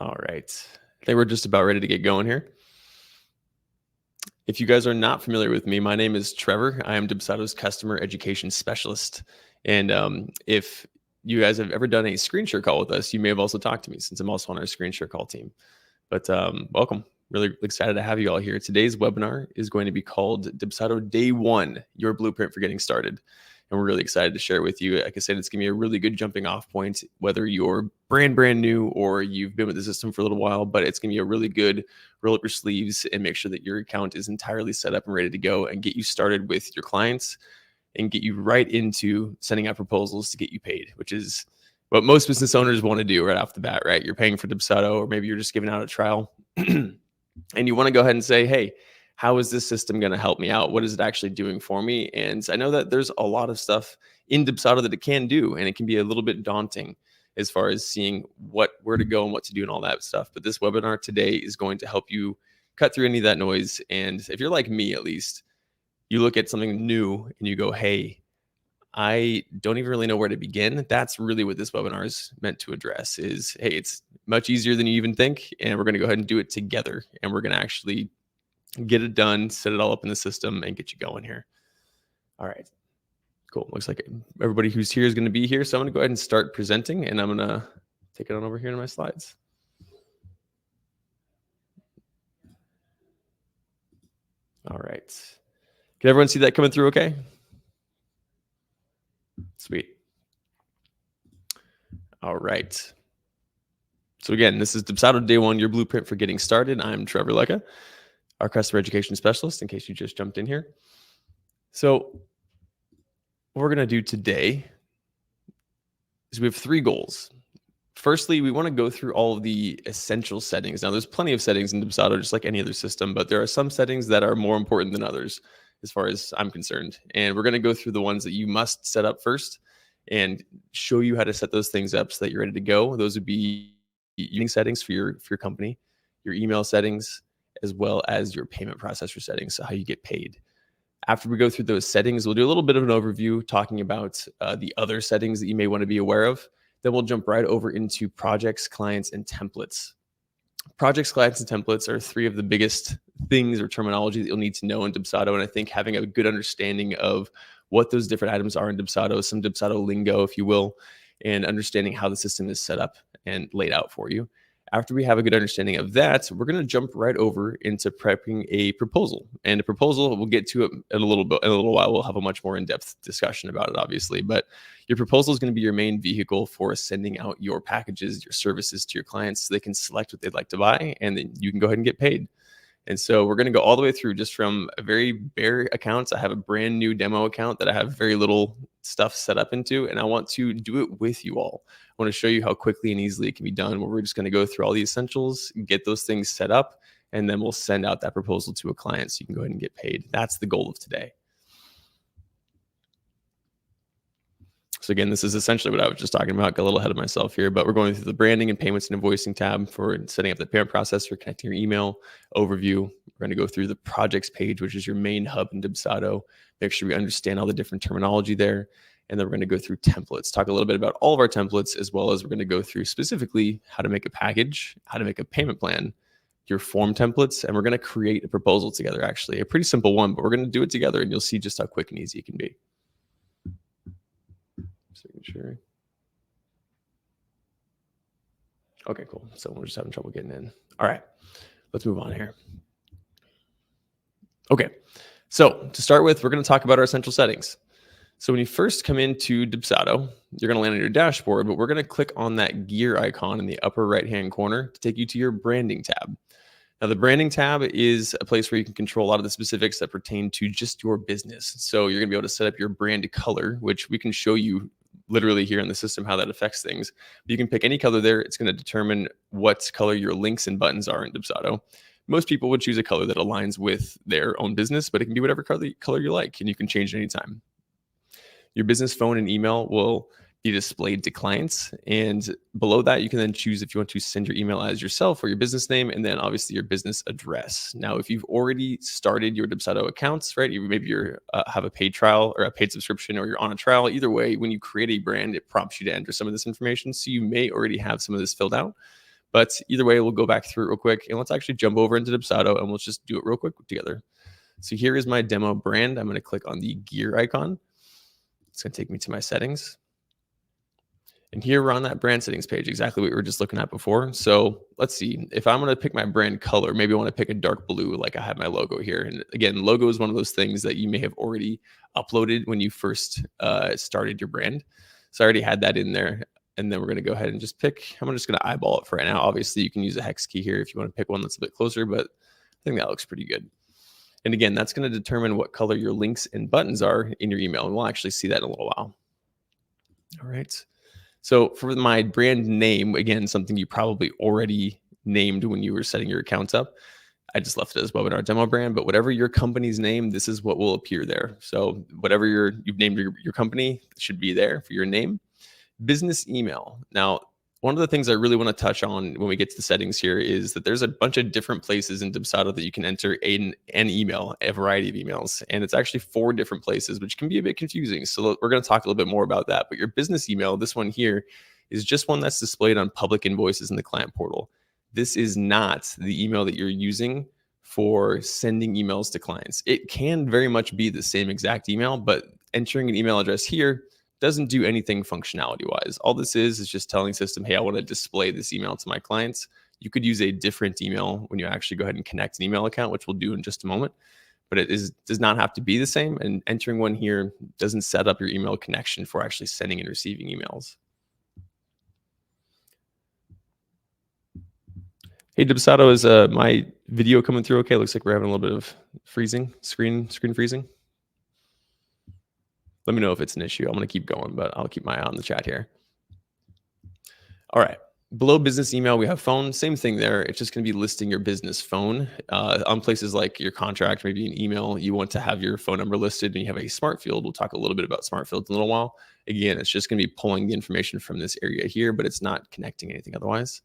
All right. I think we're just about ready to get going here. If you guys are not familiar with me, my name is Trevor. I am Dubsado's customer education specialist. And if you guys have ever done a screen share call with us, you may have also talked to me since I'm also on our screen share call team. But welcome. Really excited to have you all here. Today's webinar is going to be called Dubsado Day 1, Your Blueprint for Getting Started. And we're really excited to share with you. Like I said, it's going to be a really good jumping off point, whether you're brand new or you've been with the system for a little while, but it's going to be a really good roll up your sleeves and make sure that your account is entirely set up and ready to go and get you started with your clients and get you right into sending out proposals to get you paid, which is what most business owners want to do right off the bat, right? You're paying for Dubsado, or maybe you're just giving out a trial and you want to go ahead and say, hey, how is this system going to help me out? What is it actually doing for me? And I know that there's a lot of stuff in Dubsado that it can do, and it can be a little bit daunting as far as seeing where to go and what to do and all that stuff. But this webinar today is going to help you cut through any of that noise. And if you're like me, at least, you look at something new and you go, hey, I don't even really know where to begin. That's really what this webinar is meant to address is, hey, it's much easier than you even think. And we're going to go ahead and do it together. And we're going to actually get it done, set it all up in the system, and get you going here. All right, cool. Looks like everybody who's here is going to be here. So I'm going to go ahead and start presenting, and I'm going to take it on over here to my slides. All right. Can everyone see that coming through okay? Sweet. All right. So again, this is Dubsado Day 1, Your Blueprint for Getting Started. I'm Trevor Lecca, our customer education specialist, in case you just jumped in here. So what we're going to do today is we have 3 goals. Firstly, we want to go through all of the essential settings. Now, there's plenty of settings in Dubsado, just like any other system, but there are some settings that are more important than others, as far as I'm concerned. And we're going to go through the ones that you must set up first and show you how to set those things up so that you're ready to go. Those would be unique settings for your company, your email settings, as well as your payment processor settings, so how you get paid. After we go through those settings, we'll do a little bit of an overview talking about the other settings that you may want to be aware of. Then we'll jump right over into projects, clients, and templates. Projects, clients, and templates are 3 of the biggest things or terminology that you'll need to know in Dubsado. And I think having a good understanding of what those different items are in Dubsado, some Dubsado lingo, if you will, and understanding how the system is set up and laid out for you. After we have a good understanding of that, we're going to jump right over into prepping a proposal. And a proposal, we'll get to it in a little while. We'll have a much more in-depth discussion about it, obviously. But your proposal is going to be your main vehicle for sending out your packages, your services to your clients so they can select what they'd like to buy, and then you can go ahead and get paid. And so we're going to go all the way through just from a very bare accounts. I have a brand new demo account that I have very little stuff set up into, and I want to do it with you all. I want to show you how quickly and easily it can be done, where we're just going to go through all the essentials, get those things set up, and then we'll send out that proposal to a client so you can go ahead and get paid. That's the goal of today. So again, this is essentially what I was just talking about. Got a little ahead of myself here, but we're going through the branding and payments and invoicing tab for setting up the payment processor, connecting your email, overview. We're going to go through the projects page, which is your main hub in Dubsado. Make sure we understand all the different terminology there. And then we're going to go through templates, talk a little bit about all of our templates, as well as we're going to go through specifically how to make a package, how to make a payment plan, your form templates, and we're going to create a proposal together, actually. A pretty simple one, but we're going to do it together, and you'll see just how quick and easy it can be. Sure. Okay, cool. So we're just having trouble getting in. All right, let's move on here. Okay, so to start with, we're going to talk about our essential settings. So when you first come into Dubsado, you're going to land on your dashboard, but we're going to click on that gear icon in the upper right-hand corner to take you to your branding tab. Now, the branding tab is a place where you can control a lot of the specifics that pertain to just your business. So you're going to be able to set up your brand color, which we can show you literally here in the system how that affects things. But you can pick any color there. It's going to determine what color your links and buttons are in Dubsado. Most people would choose a color that aligns with their own business, but it can be whatever color you like, and you can change it anytime. Your business phone and email will be displayed to clients. And below that, you can then choose if you want to send your email as yourself or your business name, and then obviously your business address. Now, if you've already started your Dubsado accounts, right? Maybe you're have a paid trial or a paid subscription, or you're on a trial. Either way, when you create a brand, it prompts you to enter some of this information. So you may already have some of this filled out. But either way, we'll go back through it real quick, and let's actually jump over into Dubsado and we'll just do it real quick together. So here is my demo brand. I'm going to click on the gear icon. It's going to take me to my settings. And here we're on that brand settings page, exactly what we were just looking at before. So let's see, if I'm going to pick my brand color, maybe I want to pick a dark blue, like I have my logo here. And again, logo is one of those things that you may have already uploaded when you first started your brand. So I already had that in there. And then we're going to go ahead and just pick, I'm just going to eyeball it for right now. Obviously, you can use a hex key here if you want to pick one that's a bit closer, but I think that looks pretty good. And again, that's going to determine what color your links and buttons are in your email. And we'll actually see that in a little while. All right. So for my brand name, again, something you probably already named when you were setting your accounts up. I just left it as webinar demo brand, but whatever your company's name, this is what will appear there. So whatever you've named your company should be there for your name. Business email. Now, one of the things I really want to touch on when we get to the settings here is that there's a bunch of different places in Dubsado that you can enter an email, a variety of emails. And it's actually 4 different places, which can be a bit confusing. So we're going to talk a little bit more about that. But your business email, this one here, is just one that's displayed on public invoices in the client portal. This is not the email that you're using for sending emails to clients. It can very much be the same exact email, but entering an email address here doesn't do anything functionality wise. All this is just telling system, hey, I want to display this email to my clients. You could use a different email when you actually go ahead and connect an email account, which we'll do in just a moment. But it does not have to be the same. And entering one here doesn't set up your email connection for actually sending and receiving emails. Hey, Dubsado, is my video coming through okay? Looks like we're having a little bit of freezing, screen freezing. Let me know if it's an issue. I'm going to keep going, but I'll keep my eye on the chat here. All right. Below business email, we have phone. Same thing there. It's just going to be listing your business phone. On places like your contract, maybe an email, you want to have your phone number listed and you have a smart field. We'll talk a little bit about smart fields in a little while. Again, it's just going to be pulling the information from this area here, but it's not connecting anything otherwise.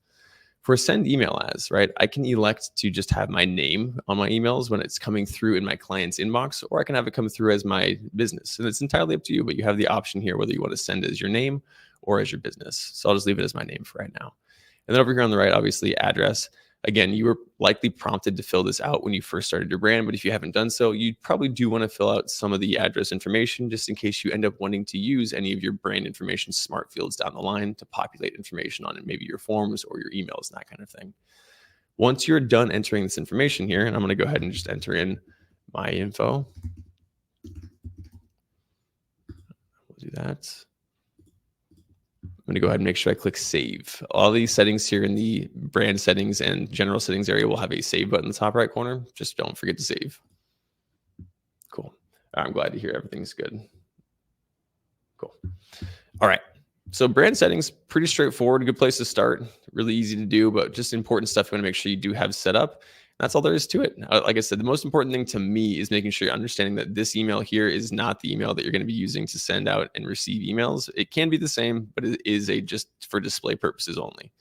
For send email as, right, I can elect to just have my name on my emails when it's coming through in my client's inbox, or I can have it come through as my business. And it's entirely up to you, but you have the option here whether you want to send as your name or as your business. So I'll just leave it as my name for right now. And then over here on the right, obviously address. Again, you were likely prompted to fill this out when you first started your brand, but if you haven't done so, you probably do want to fill out some of the address information just in case you end up wanting to use any of your brand information smart fields down the line to populate information on it, maybe your forms or your emails and that kind of thing. Once you're done entering this information here, and I'm going to go ahead and just enter in my info. We'll do that. I'm going to go ahead and make sure I click save. All these settings here in the brand settings and general settings area will have a save button in the top right corner. Just don't forget to save. Cool. I'm glad to hear everything's good. Cool. All right. So brand settings, pretty straightforward, a good place to start. Really easy to do, but just important stuff you want to make sure you do have set up. That's all there is to it. Like I said, the most important thing to me is making sure you're understanding that this email here is not the email that you're going to be using to send out and receive emails. It can be the same, but it is just for display purposes only.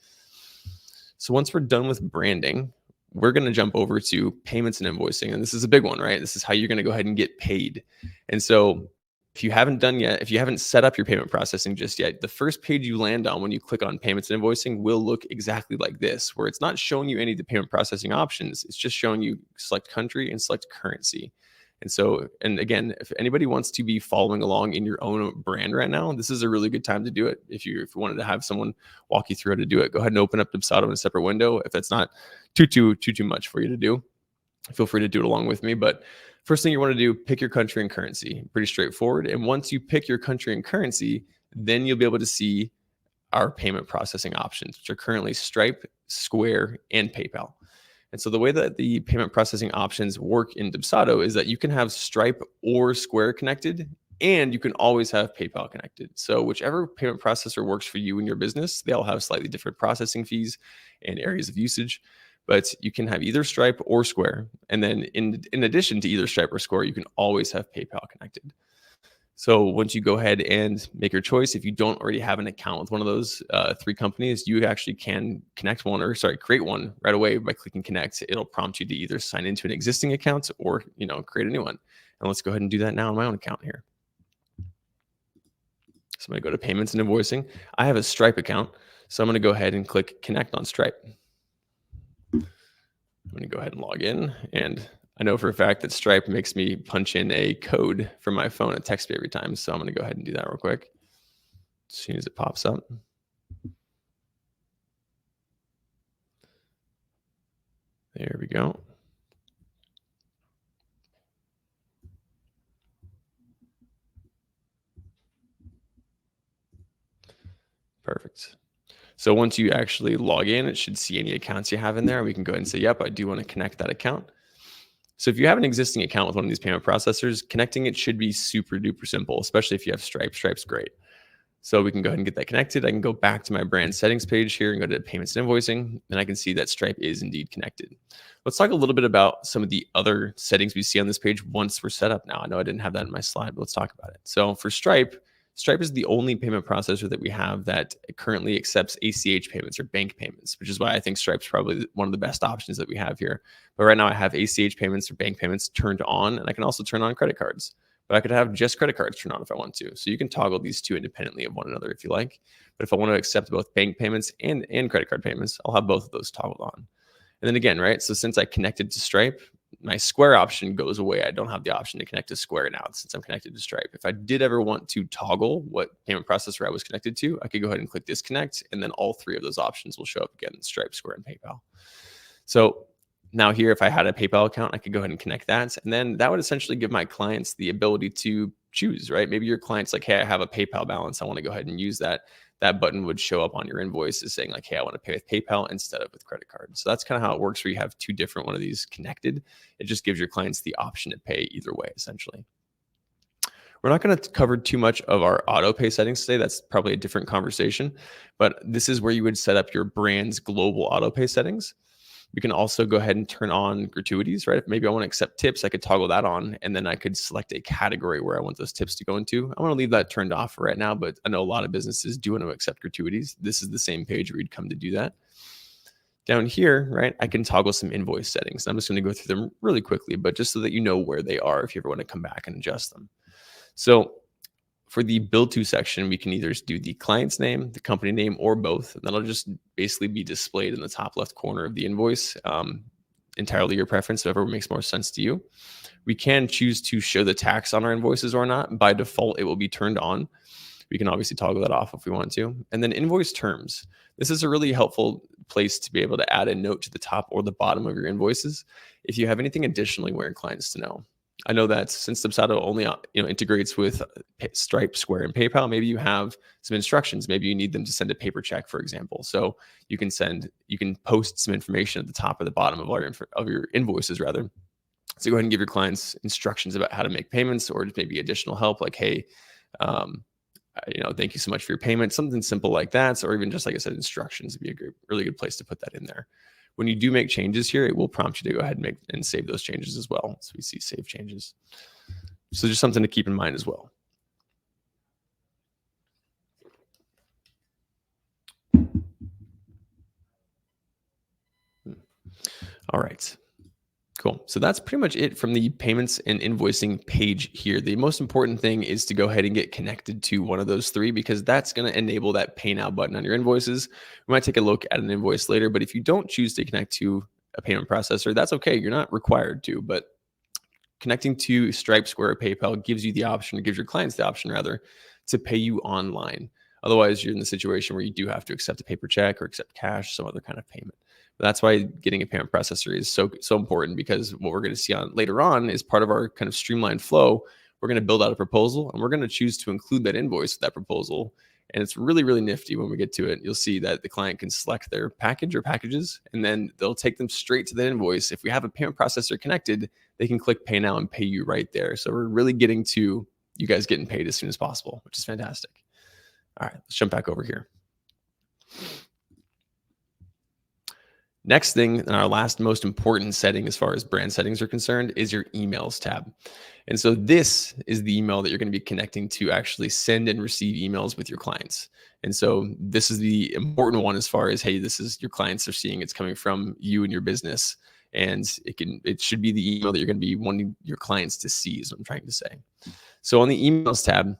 So once we're done with branding, we're going to jump over to payments and invoicing. And this is a big one, right? This is how you're going to go ahead and get paid. And so if you haven't done yet, if you haven't set up your payment processing just yet, the first page you land on when you click on payments and invoicing will look exactly like this, where it's not showing you any of the payment processing options. It's just showing you select country and select currency. And so, and again, if anybody wants to be following along in your own brand right now, this is a really good time to do it. If you wanted to have someone walk you through how to do it, go ahead and open up Dubsado in a separate window. If that's not too much for you to do, feel free to do it along with me. But first thing you want to do, pick your country and currency. Pretty straightforward. And once you pick your country and currency, then you'll be able to see our payment processing options, which are currently Stripe, Square, and PayPal. And so the way that the payment processing options work in Dubsado is that you can have Stripe or Square connected, and you can always have PayPal connected. So whichever payment processor works for you and your business, they all have slightly different processing fees and areas of usage. But you can have either Stripe or Square. And then in addition to either Stripe or Square, you can always have PayPal connected. So once you go ahead and make your choice, if you don't already have an account with one of those 3 companies, you actually can create one right away by clicking connect. It'll prompt you to either sign into an existing account or, create a new one. And let's go ahead and do that now on my own account here. So I'm going to go to payments and invoicing. I have a Stripe account. So I'm going to go ahead and click connect on Stripe. I'm going to go ahead and log in. And I know for a fact that Stripe makes me punch in a code from my phone and text me every time. So I'm going to go ahead and do that real quick as soon as it pops up. There we go. Perfect. So once you actually log in, it should see any accounts you have in there. We can go ahead and say, yep, I do want to connect that account. So if you have an existing account with one of these payment processors, connecting it should be super duper simple, especially if you have Stripe. Stripe's great. So we can go ahead and get that connected. I can go back to my brand settings page here and go to payments and invoicing, and I can see that Stripe is indeed connected. Let's talk a little bit about some of the other settings we see on this page once we're set up now. I know I didn't have that in my slide, but let's talk about it. So for Stripe, Stripe is the only payment processor that we have that currently accepts ACH payments or bank payments, which is why I think Stripe's probably one of the best options that we have here. But right now I have ACH payments or bank payments turned on, and I can also turn on credit cards. But I could have just credit cards turned on if I want to. So you can toggle these two independently of one another if you like. But if I want to accept both bank payments and credit card payments, I'll have both of those toggled on. And then again, right? So since I connected to Stripe, my Square option goes away. I don't have the option to connect to Square now since I'm connected to Stripe. If I did ever want to toggle what payment processor I was connected to, I could go ahead and click disconnect, and then all three of those options will show up again: Stripe, Square, and PayPal. So now here, if I had a PayPal account, I could go ahead and connect that. And then that would essentially give my clients the ability to choose, right? Maybe your client's like, hey, I have a PayPal balance. I want to go ahead and use that. That button would show up on your invoices saying like, hey, I want to pay with PayPal instead of with credit card. So that's kind of how it works where you have two different one of these connected. It just gives your clients the option to pay either way, essentially. We're not going to cover too much of our auto pay settings today. That's probably a different conversation. But this is where you would set up your brand's global auto pay settings. We can also go ahead and turn on gratuities, right? If maybe I want to accept tips, I could toggle that on, and then I could select a category where I want those tips to go into. I want to leave that turned off for right now, but I know a lot of businesses do want to accept gratuities. This is the same page where you'd come to do that. Down here, right, I can toggle some invoice settings. I'm just going to go through them really quickly, but just so that you know where they are if you ever want to come back and adjust them. So for the bill to section, we can either do the client's name, the company name, or both. And that'll just basically be displayed in the top left corner of the invoice. Entirely your preference, whatever makes more sense to you. We can choose to show the tax on our invoices or not. By default, it will be turned on. We can obviously toggle that off if we want to. And then invoice terms. This is a really helpful place to be able to add a note to the top or the bottom of your invoices if you have anything additionally where clients to know. I know that since Dubsado only integrates with Stripe, Square, and PayPal, maybe you have some instructions. Maybe you need them to send a paper check, for example. So you can post some information at the top or the bottom of your invoices, rather. So go ahead and give your clients instructions about how to make payments, or just maybe additional help, like, hey, thank you so much for your payment, something simple like that, or even just like I said, instructions would be a really good place to put that in there. When you do make changes here, it will prompt you to go ahead and make and save those changes as well. So we see save changes. So just something to keep in mind as well. All right. Cool. So that's pretty much it from the payments and invoicing page here. The most important thing is to go ahead and get connected to one of those three, because that's going to enable that pay now button on your invoices. We might take a look at an invoice later, but if you don't choose to connect to a payment processor, that's okay. You're not required to, but connecting to Stripe, Square, or PayPal gives you the option, or gives your clients the option rather, to pay you online. Otherwise, you're in the situation where you do have to accept a paper check or accept cash, some other kind of payment. That's why getting a payment processor is so important, because what we're going to see on later on is part of our kind of streamlined flow. We're going to build out a proposal, and we're going to choose to include that invoice with that proposal. And it's really, really nifty when we get to it. You'll see that the client can select their package or packages, and then they'll take them straight to the invoice. If we have a payment processor connected, they can click pay now and pay you right there. So we're really getting to you guys getting paid as soon as possible, which is fantastic. All right, let's jump back over here. Next thing, and our last most important setting as far as brand settings are concerned, is your emails tab. And so this is the email that you're going to be connecting to actually send and receive emails with your clients. And so this is the important one as far as, hey, this is your clients are seeing it's coming from you and your business. And it should be the email that you're going to be wanting your clients to see, is what I'm trying to say. So on the emails tab,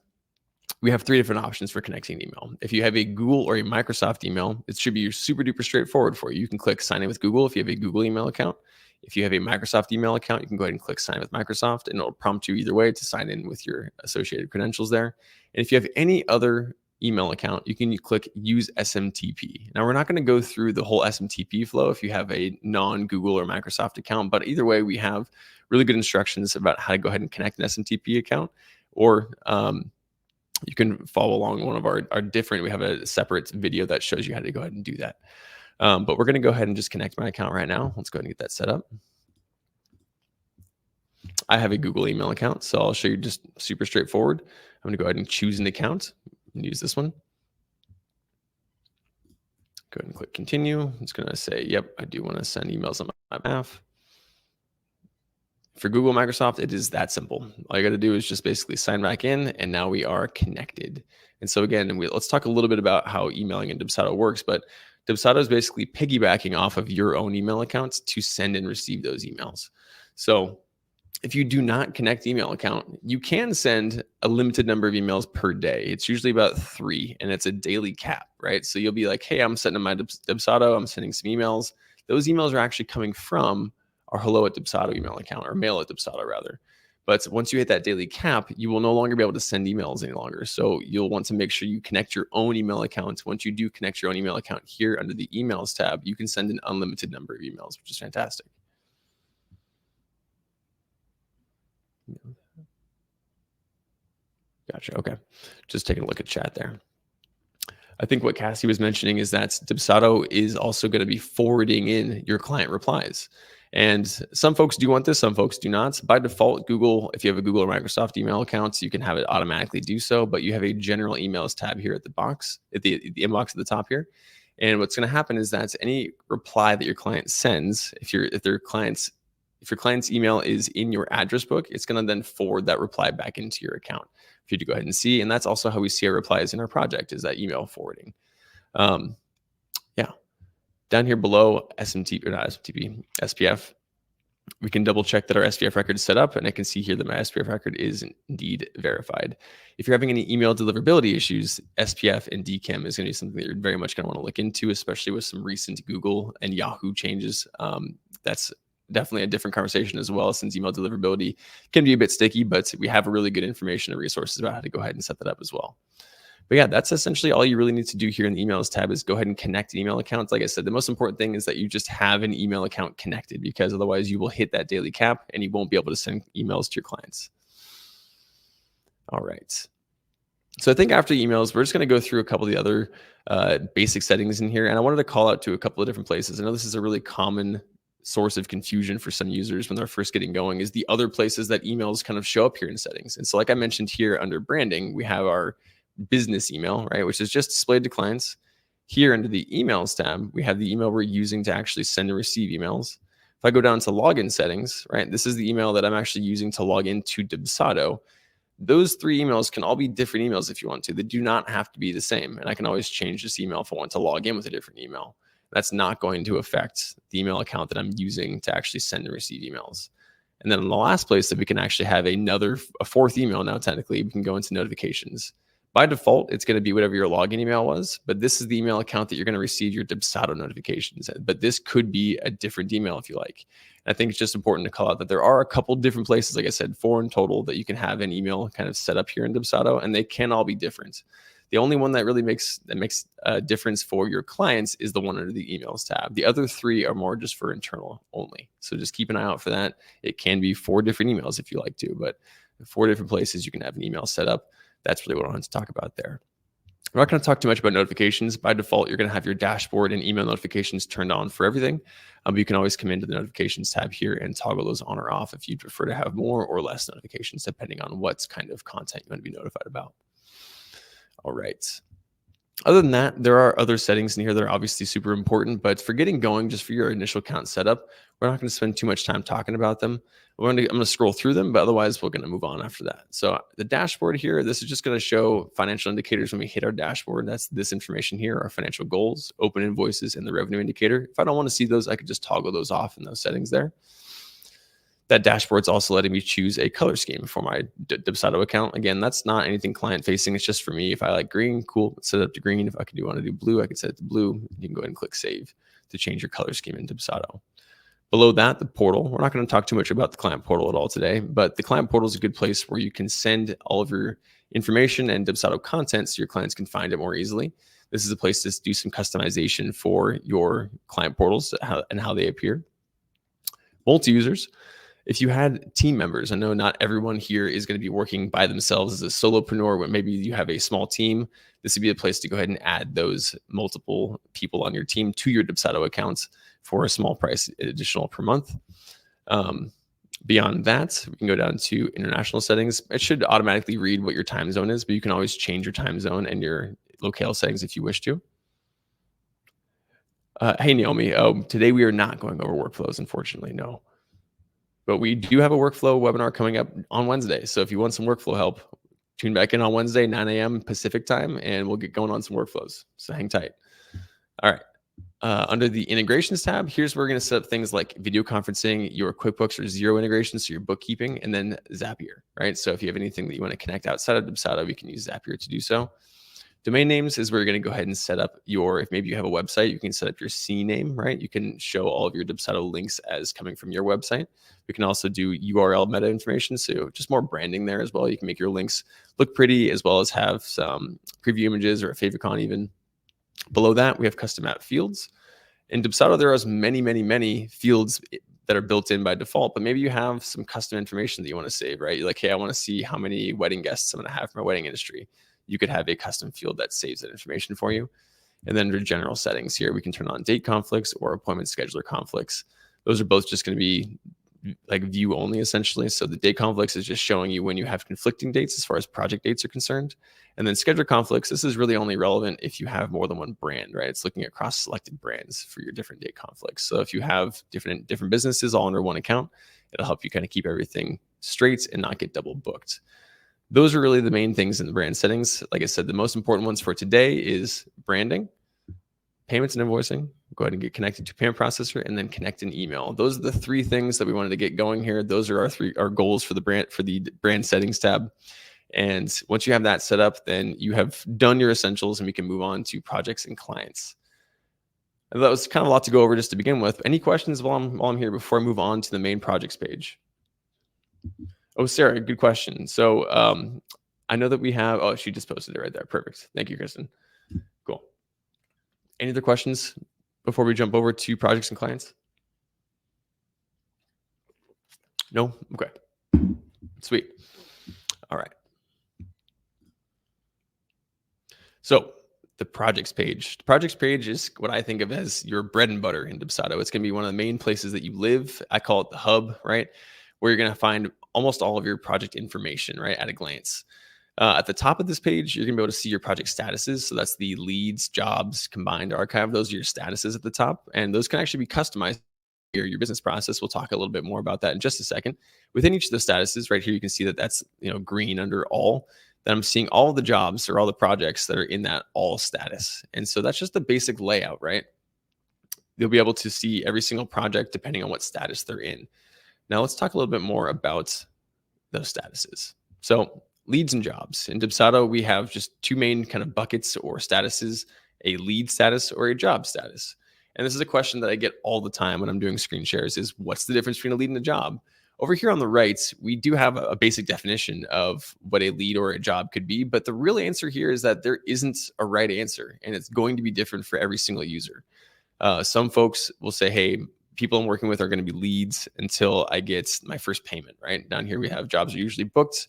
we have 3 different options for connecting email. If you have a Google or a Microsoft email, it should be super duper straightforward for you. You can click sign in with Google if you have a Google email account. If you have a Microsoft email account, you can go ahead and click sign with Microsoft, and it'll prompt you either way to sign in with your associated credentials there. And if you have any other email account, you can click use SMTP. Now, we're not going to go through the whole SMTP flow if you have a non-Google or Microsoft account, but either way, we have really good instructions about how to go ahead and connect an SMTP account, or you can follow along one of our different, we have a separate video that shows you how to go ahead and do that. But we're going to go ahead and just connect my account right now. Let's go ahead and get that set up. I have a Google email account, so I'll show you just super straightforward. I'm going to go ahead and choose an account and use this one. Go ahead and click continue. It's going to say, yep, I do want to send emails on my behalf. For Google, Microsoft, it is that simple. All you got to do is just basically sign back in, and now we are connected. And so again, let's talk a little bit about how emailing in Dubsado works, but Dubsado is basically piggybacking off of your own email accounts to send and receive those emails. So if you do not connect the email account, you can send a limited number of emails per day. It's usually about 3, and it's a daily cap, right? So you'll be like, hey, I'm setting up my Dubsado, I'm sending some emails. Those emails are actually coming from our hello@Dubsado email account, or mail@Dubsado rather. But once you hit that daily cap, you will no longer be able to send emails any longer. So you'll want to make sure you connect your own email account. Once you do connect your own email account here under the emails tab, you can send an unlimited number of emails, which is fantastic. Gotcha. Okay. Just taking a look at chat there. I think what Cassie was mentioning is that Dubsado is also going to be forwarding in your client replies. And some folks do want this, some folks do not. By default, Google, if you have a Google or Microsoft email account, you can have it automatically do so, but you have a general emails tab here at the box, at the inbox at the top here. And what's going to happen is that any reply that your client sends, if your client's email is in your address book, it's going to then forward that reply back into your account for you to go ahead and see. And that's also how we see our replies in our project, is that email forwarding. Yeah. Down here below SMTP, or not SMTP, SPF, we can double check that our SPF record is set up, and I can see here that my SPF record is indeed verified. If you're having any email deliverability issues, SPF and DKIM is going to be something that you're very much going to want to look into, especially with some recent Google and Yahoo changes. That's definitely a different conversation as well, since email deliverability can be a bit sticky, but we have really good information and resources about how to go ahead and set that up as well. But yeah, that's essentially all you really need to do here in the emails tab, is go ahead and connect email accounts. Like I said, the most important thing is that you just have an email account connected, because otherwise you will hit that daily cap and you won't be able to send emails to your clients. All right. So I think after emails, we're just going to go through a couple of the other basic settings in here. And I wanted to call out to a couple of different places. I know this is a really common source of confusion for some users when they're first getting going, is the other places that emails kind of show up here in settings. And so like I mentioned here under branding, we have our business email, right, which is just displayed to clients. Here under the emails tab, we have the email we're using to actually send and receive emails. If I go down to login settings, right, this is the email that I'm actually using to log into Dubsado. Those 3 emails can all be different emails if you want to. They do not have to be the same. And I can always change this email if I want to log in with a different email. That's not going to affect the email account that I'm using to actually send and receive emails. And then in the last place that we can actually have a 4th email now, technically, we can go into notifications. By default, it's going to be whatever your login email was, but this is the email account that you're going to receive your Dubsado notifications at. But this could be a different email if you like. And I think it's just important to call out that there are a couple different places, like I said, 4 in total, that you can have an email kind of set up here in Dubsado, and they can all be different. The only one that really makes a difference for your clients is the one under the emails tab. The other 3 are more just for internal only. So just keep an eye out for that. It can be 4 different emails if you like to, but 4 different places you can have an email set up. That's really what I wanted to talk about there. I'm not going to talk too much about notifications. By default, you're going to have your dashboard and email notifications turned on for everything. But you can always come into the notifications tab here and toggle those on or off if you'd prefer to have more or less notifications, depending on what kind of content you want to be notified about. All right. Other than that, there are other settings in here that are obviously super important, but for getting going, just for your initial account setup, we're not going to spend too much time talking about them. I'm going to scroll through them, but otherwise we're going to move on after that. So the dashboard here, this is just going to show financial indicators when we hit our dashboard. That's this information here, our financial goals, open invoices, and the revenue indicator. If I don't want to see those, I could just toggle those off in those settings there. That dashboard's also letting me choose a color scheme for my Dubsado account. Again, that's not anything client facing. It's just for me. If I like green, cool, set it up to green. If I want to do blue, I can set it to blue. You can go ahead and click save to change your color scheme in Dubsado. Below that, the portal. We're not going to talk too much about the client portal at all today, but the client portal is a good place where you can send all of your information and Dubsado content so your clients can find it more easily. This is a place to do some customization for your client portals and how they appear. Multi-users. If you had team members, I know not everyone here is going to be working by themselves as a solopreneur, but maybe you have a small team. This would be a place to go ahead and add those multiple people on your team to your Dubsado accounts for a small price additional per month. Beyond that, we can go down to international settings. It should automatically read what your time zone is, but you can always change your time zone and your locale settings if you wish to. Hey, Naomi. Today we are not going over workflows, unfortunately, no. But we do have a workflow webinar coming up on Wednesday. So if you want some workflow help, tune back in on Wednesday, 9 a.m. Pacific time, and we'll get going on some workflows. So hang tight. All right. Under the integrations tab, here's where we're going to set up things like video conferencing, your QuickBooks or Xero integrations, so your bookkeeping, and then Zapier, right? So if you have anything that you want to connect outside of Dubsado, we can use Zapier to do so. Domain names is where you're going to go ahead and set up if maybe you have a website, you can set up your C name, right? You can show all of your Dubsado links as coming from your website. We can also do URL meta information, so just more branding there as well. You can make your links look pretty as well as have some preview images or a favicon even. Below that, we have custom app fields. In Dubsado, there are many fields that are built in by default, but maybe you have some custom information that you want to save, right? You're like, hey, I want to see how many wedding guests I'm going to have for my wedding industry. You could have a custom field that saves that information for you. And then under general settings here, we can turn on date conflicts or appointment scheduler conflicts. Those are both just going to be like view only essentially. So the date conflicts is just showing you when you have conflicting dates as far as project dates are concerned. And then scheduler conflicts, this is really only relevant if you have more than one brand, right? It's looking at cross-selected brands for your different date conflicts. So if you have different businesses all under one account, it'll help you kind of keep everything straight and not get double booked. Those are really the main things in the brand settings. Like I said, the most important ones for today is branding, payments and invoicing. Go ahead and get connected to payment processor, and then connect an email. Those are the three things that we wanted to get going here. Those are our goals for the brand settings tab. And once you have that set up, then you have done your essentials, and we can move on to projects and clients. And that was kind of a lot to go over just to begin with. Any questions while I'm here before I move on to the main projects page? Oh, Sarah, good question. So I know that we have, she just posted it right there. Perfect. Thank you, Kristen. Cool. Any other questions before we jump over to projects and clients? No? Okay. Sweet. All right. So the projects page. The projects page is what I think of as your bread and butter in Dubsado. It's going to be one of the main places that you live. I call it the hub, right? Where you're going to find almost all of your project information, right, at a glance. At the top of this page, you're going to be able to see your project statuses. So that's the leads, jobs, combined archive. Those are your statuses at the top. And those can actually be customized for your business process. We'll talk a little bit more about that in just a second. Within each of the statuses right here, you can see that that's green under all. Then I'm seeing all the jobs or all the projects that are in that all status. And so that's just the basic layout, right? You'll be able to see every single project depending on what status they're in. Now let's talk a little bit more about those statuses. So leads and jobs. In Dubsado, we have just two main kind of buckets or statuses, a lead status or a job status. And this is a question that I get all the time when I'm doing screen shares is what's the difference between a lead and a job? Over here on the right, we do have a basic definition of what a lead or a job could be, but the real answer here is that there isn't a right answer, and it's going to be different for every single user. Some folks will say, hey, people I'm working with are going to be leads until I get my first payment, right? Down here, we have jobs are usually booked,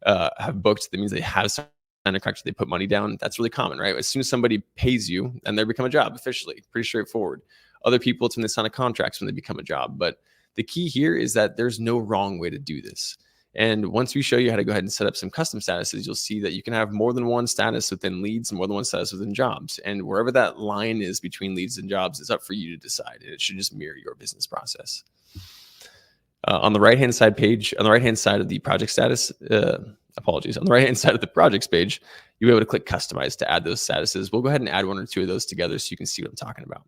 That means they have signed a contract, they put money down. That's really common, right? As soon as somebody pays you, then they become a job officially. Pretty straightforward. Other people, it's when they sign a contract when they become a job. But the key here is that there's no wrong way to do this. And once we show you how to go ahead and set up some custom statuses, you'll see that you can have more than one status within leads and more than one status within jobs. And wherever that line is between leads and jobs is up for you to decide. And it should just mirror your business process. On the right-hand side page, on the right-hand side of the project status, on the right-hand side of the projects page, you'll be able to click customize to add those statuses. We'll go ahead and add one or two of those together so you can see what I'm talking about.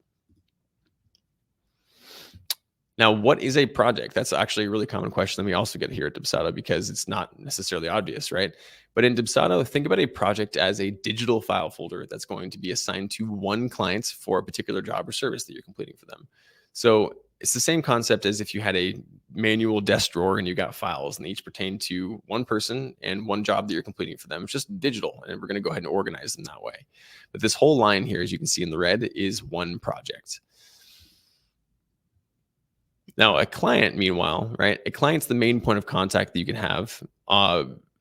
Now, what is a project? That's actually a really common question that we also get here at Dubsado because it's not necessarily obvious, right? But in Dubsado, think about a project as a digital file folder that's going to be assigned to one client for a particular job or service that you're completing for them. So it's the same concept as if you had a manual desk drawer and you got files and they each pertain to one person and one job that you're completing for them. It's just digital, and we're going to go ahead and organize them that way. But this whole line here, as you can see in the red, is one project. Now, a client, meanwhile, right? A client's the main point of contact that you can have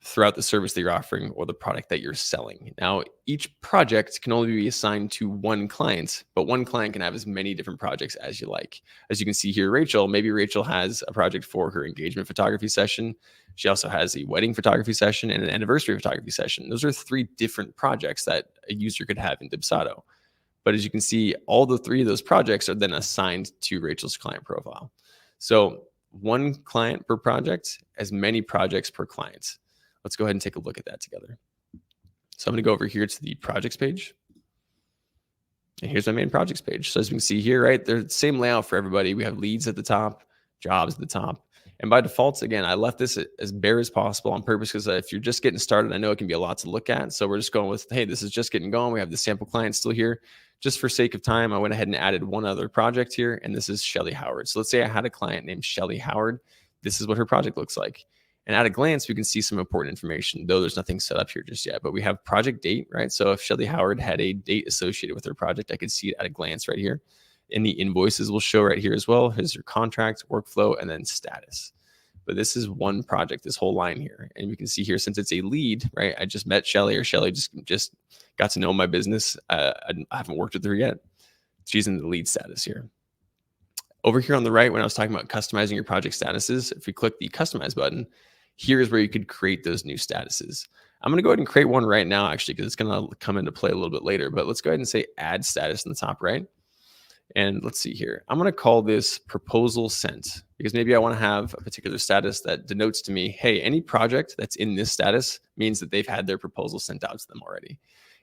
throughout the service that you're offering or the product that you're selling. Now, each project can only be assigned to one client, but one client can have as many different projects as you like. As you can see here, Rachel, maybe Rachel has a project for her engagement photography session. She also has a wedding photography session and an anniversary photography session. Those are three different projects that a user could have in Dubsado. But as you can see, all the three of those projects are then assigned to Rachel's client profile. So one client per project, as many projects per client. Let's go ahead and take a look at that together. So I'm going to go over here to the projects page. And here's my main projects page. So as we can see here, right, they're the same layout for everybody. We have leads at the top, jobs at the top. And by default, again, I left this as bare as possible on purpose because if you're just getting started, I know it can be a lot to look at. So we're just going with, hey, this is just getting going. We have the sample client still here. Just for sake of time, I went ahead and added one other project here, and this is Shelly Howard. So let's say I had a client named Shelly Howard. This is what her project looks like. And at a glance, we can see some important information, though there's nothing set up here just yet. But we have project date, right? So if Shelly Howard had a date associated with her project, I could see it at a glance right here. And the invoices will show right here as well. Here's your contract, workflow, and then status. But this is one project, this whole line here. And we can see here, since it's a lead, right? I just met Shelly, or Shelly just got to know my business. I haven't worked with her yet. She's in the lead status here. Over here on the right, when I was talking about customizing your project statuses, if you click the customize button, here's where you could create those new statuses. I'm going to go ahead and create one right now, actually, because it's going to come into play a little bit later. But let's go ahead and say add status in the top right. And let's see here. I'm going to call this proposal sent because maybe I want to have a particular status that denotes to me, hey, any project that's in this status means that they've had their proposal sent out to them already.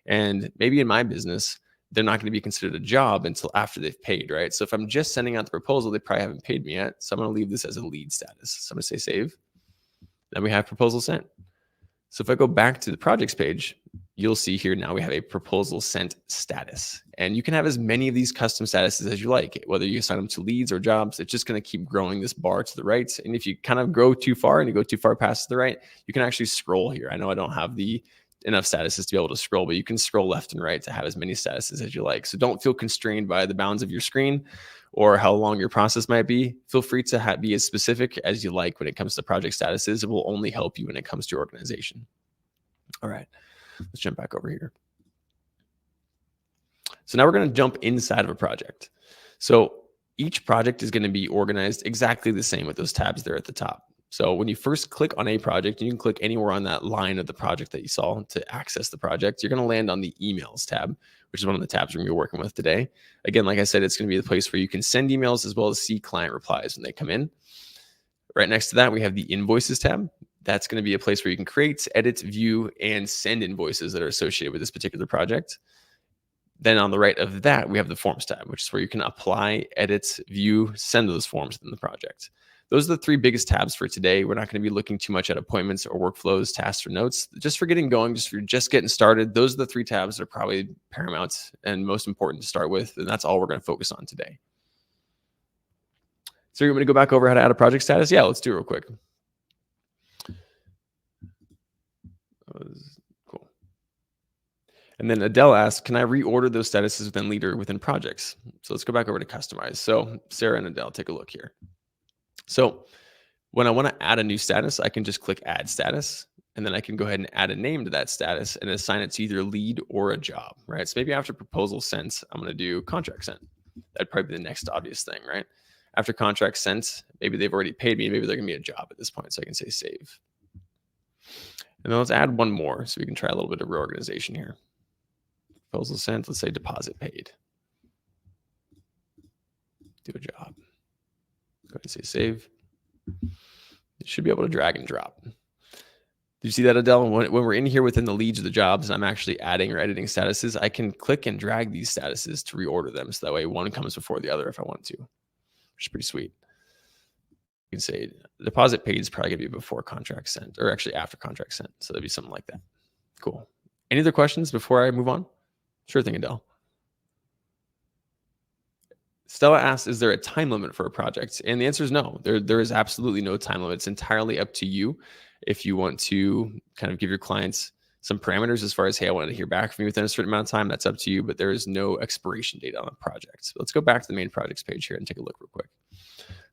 And maybe in my business, they're not going to be considered a job until after they've paid, right? So if I'm just sending out the proposal, they probably haven't paid me yet. So I'm going to leave this as a lead status. So I'm going to say save. Then we have proposal sent. So if I go back to the projects page, you'll see here now we have a proposal sent status. And you can have as many of these custom statuses as you like, whether you assign them to leads or jobs. It's just going to keep growing this bar to the right. And if you kind of go too far and you go too far past to the right, you can actually scroll here. I know I don't have enough statuses to be able to scroll, but you can scroll left and right to have as many statuses as you like. So don't feel constrained by the bounds of your screen or how long your process might be. Feel free to be as specific as you like when it comes to project statuses. It will only help you when it comes to your organization. All right, let's jump back over here. So now we're going to jump inside of a project. So each project is going to be organized exactly the same with those tabs there at the top. So when you first click on a project, you can click anywhere on that line of the project that you saw to access the project. You're going to land on the emails tab, which is one of the tabs we're going to be working with today. Again, like I said, it's going to be the place where you can send emails as well as see client replies when they come in. Right next to that, we have the invoices tab. That's going to be a place where you can create, edit, view, and send invoices that are associated with this particular project. Then on the right of that, we have the forms tab, which is where you can apply, edit, view, send those forms within the project. Those are the three biggest tabs for today. We're not going to be looking too much at appointments or workflows, tasks, or notes. Just for getting going, just for just getting started, those are the three tabs that are probably paramount and most important to start with. And that's all we're going to focus on today. So you're going to go back over how to add a project status? Yeah, let's do it real quick. Cool. And then Adele asked, can I reorder those statuses within Leader within projects? So let's go back over to customize. So Sarah and Adele, take a look here. So when I want to add a new status, I can just click add status, and then I can go ahead and add a name to that status and assign it to either lead or a job, right? So maybe after proposal sent, I'm going to do contract sent. That'd probably be the next obvious thing, right? After contract sent, maybe they've already paid me. Maybe they're going to be a job at this point. So I can say save. And then let's add one more so we can try a little bit of reorganization here. Proposal sent, let's say deposit paid. Do a job. Go ahead and say save. You should be able to drag and drop. Did you see that, Adele? When we're in here within the leads or the jobs, and I'm actually adding or editing statuses, I can click and drag these statuses to reorder them. So that way one comes before the other if I want to, which is pretty sweet. You can say deposit paid is probably gonna be before contract sent, or actually after contract sent. So that'd be something like that. Cool. Any other questions before I move on? Sure thing, Adele. Stella asks, is there a time limit for a project? And the answer is no. There is absolutely no time limit. It's entirely up to you if you want to kind of give your clients some parameters as far as, hey, I wanted to hear back from you within a certain amount of time. That's up to you, but there is no expiration date on a project. So let's go back to the main projects page here and take a look real quick.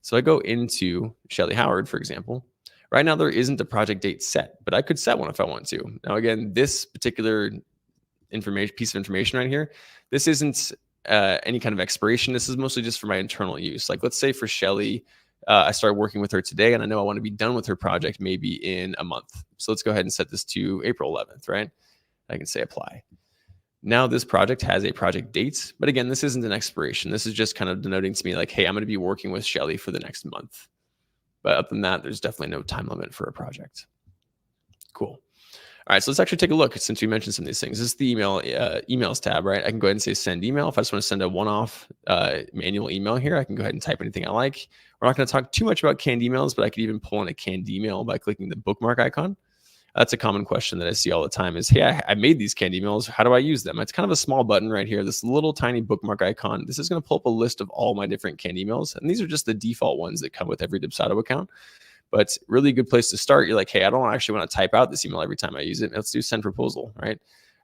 So I go into Shelly Howard, for example. Right now, there isn't a project date set, but I could set one if I want to. Now, again, this particular piece of information right here, this isn't any kind of expiration. This is mostly just for my internal use. Like, let's say for Shelly, I started working with her today, and I know I want to be done with her project maybe in a month. So let's go ahead and set this to April 11th, right? I can say apply. Now this project has a project date, but again, this isn't an expiration. This is just kind of denoting to me like, hey, I'm going to be working with Shelly for the next month. But other than that, there's definitely no time limit for a project. Cool. All right, so let's actually take a look since we mentioned some of these things. This is the emails tab, right? I can go ahead and say send email. If I just want to send a one-off manual email here, I can go ahead and type anything I like. We're not going to talk too much about canned emails, but I could even pull in a canned email by clicking the bookmark icon. That's a common question that I see all the time is, hey, I made these canned emails. How do I use them? It's kind of a small button right here, this little tiny bookmark icon. This is going to pull up a list of all my different canned emails. And these are just the default ones that come with every Dubsado account. But really good place to start. You're like, hey, I don't actually want to type out this email every time I use it. Let's do send proposal, right?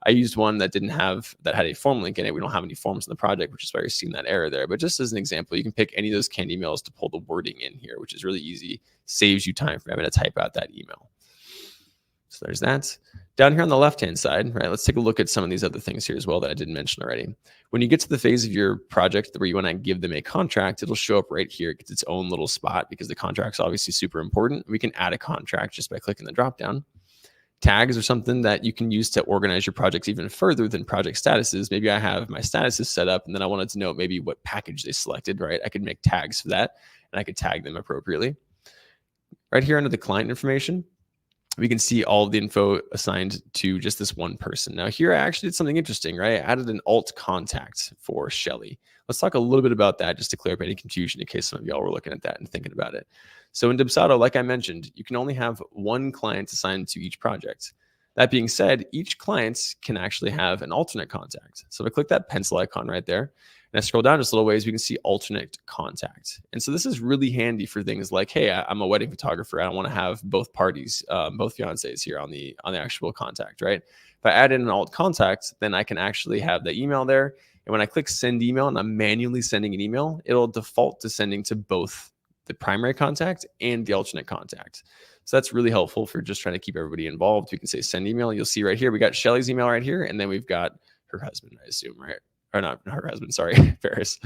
I used one that had a form link in it. We don't have any forms in the project, which is why you're seeing that error there. But just as an example, you can pick any of those canned emails to pull the wording in here, which is really easy. Saves you time from having to type out that email. So there's that. Down here on the left-hand side, right, let's take a look at some of these other things here as well that I didn't mention already. When you get to the phase of your project where you want to give them a contract, it'll show up right here. It gets its own little spot because the contract's obviously super important. We can add a contract just by clicking the drop-down. Tags are something that you can use to organize your projects even further than project statuses. Maybe I have my statuses set up and then I wanted to know maybe what package they selected, right? I could make tags for that and I could tag them appropriately. Right here under the client information, we can see all of the info assigned to just this one person. Now here I actually did something interesting, right? I added an alt contact for Shelly. Let's talk a little bit about that just to clear up any confusion in case some of y'all were looking at that and thinking about it. So in Dubsado, like I mentioned, you can only have one client assigned to each project. That being said, each client can actually have an alternate contact. So if I click that pencil icon right there, and I scroll down just a little ways, we can see alternate contact. And so this is really handy for things like, hey, I'm a wedding photographer. I don't want to have both parties, both fiancés here on the actual contact, right? If I add in an alt contact, then I can actually have the email there. And when I click send email and I'm manually sending an email, it'll default to sending to both the primary contact and the alternate contact. So that's really helpful for just trying to keep everybody involved. We can say send email. You'll see right here, we got Shelly's email right here. And then we've got her husband, I assume, right? Or not her husband, sorry, Ferris,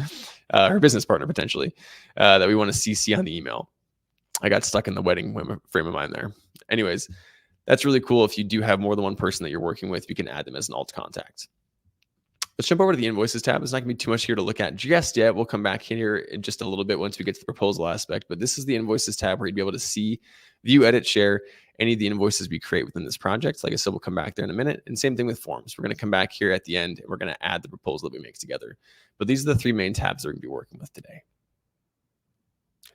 her business partner potentially, that we want to CC on the email. I got stuck in the wedding frame of mind there. Anyways, that's really cool. If you do have more than one person that you're working with, you can add them as an alt contact. Let's jump over to the invoices tab. There's not gonna be too much here to look at just yet. We'll come back here in just a little bit once we get to the proposal aspect, but this is the invoices tab where you'd be able to see, view, edit, share any of the invoices we create within this project. Like I said, we'll come back there in a minute. And same thing with forms. We're going to come back here at the end and we're going to add the proposal that we make together. But these are the three main tabs that we're going to be working with today.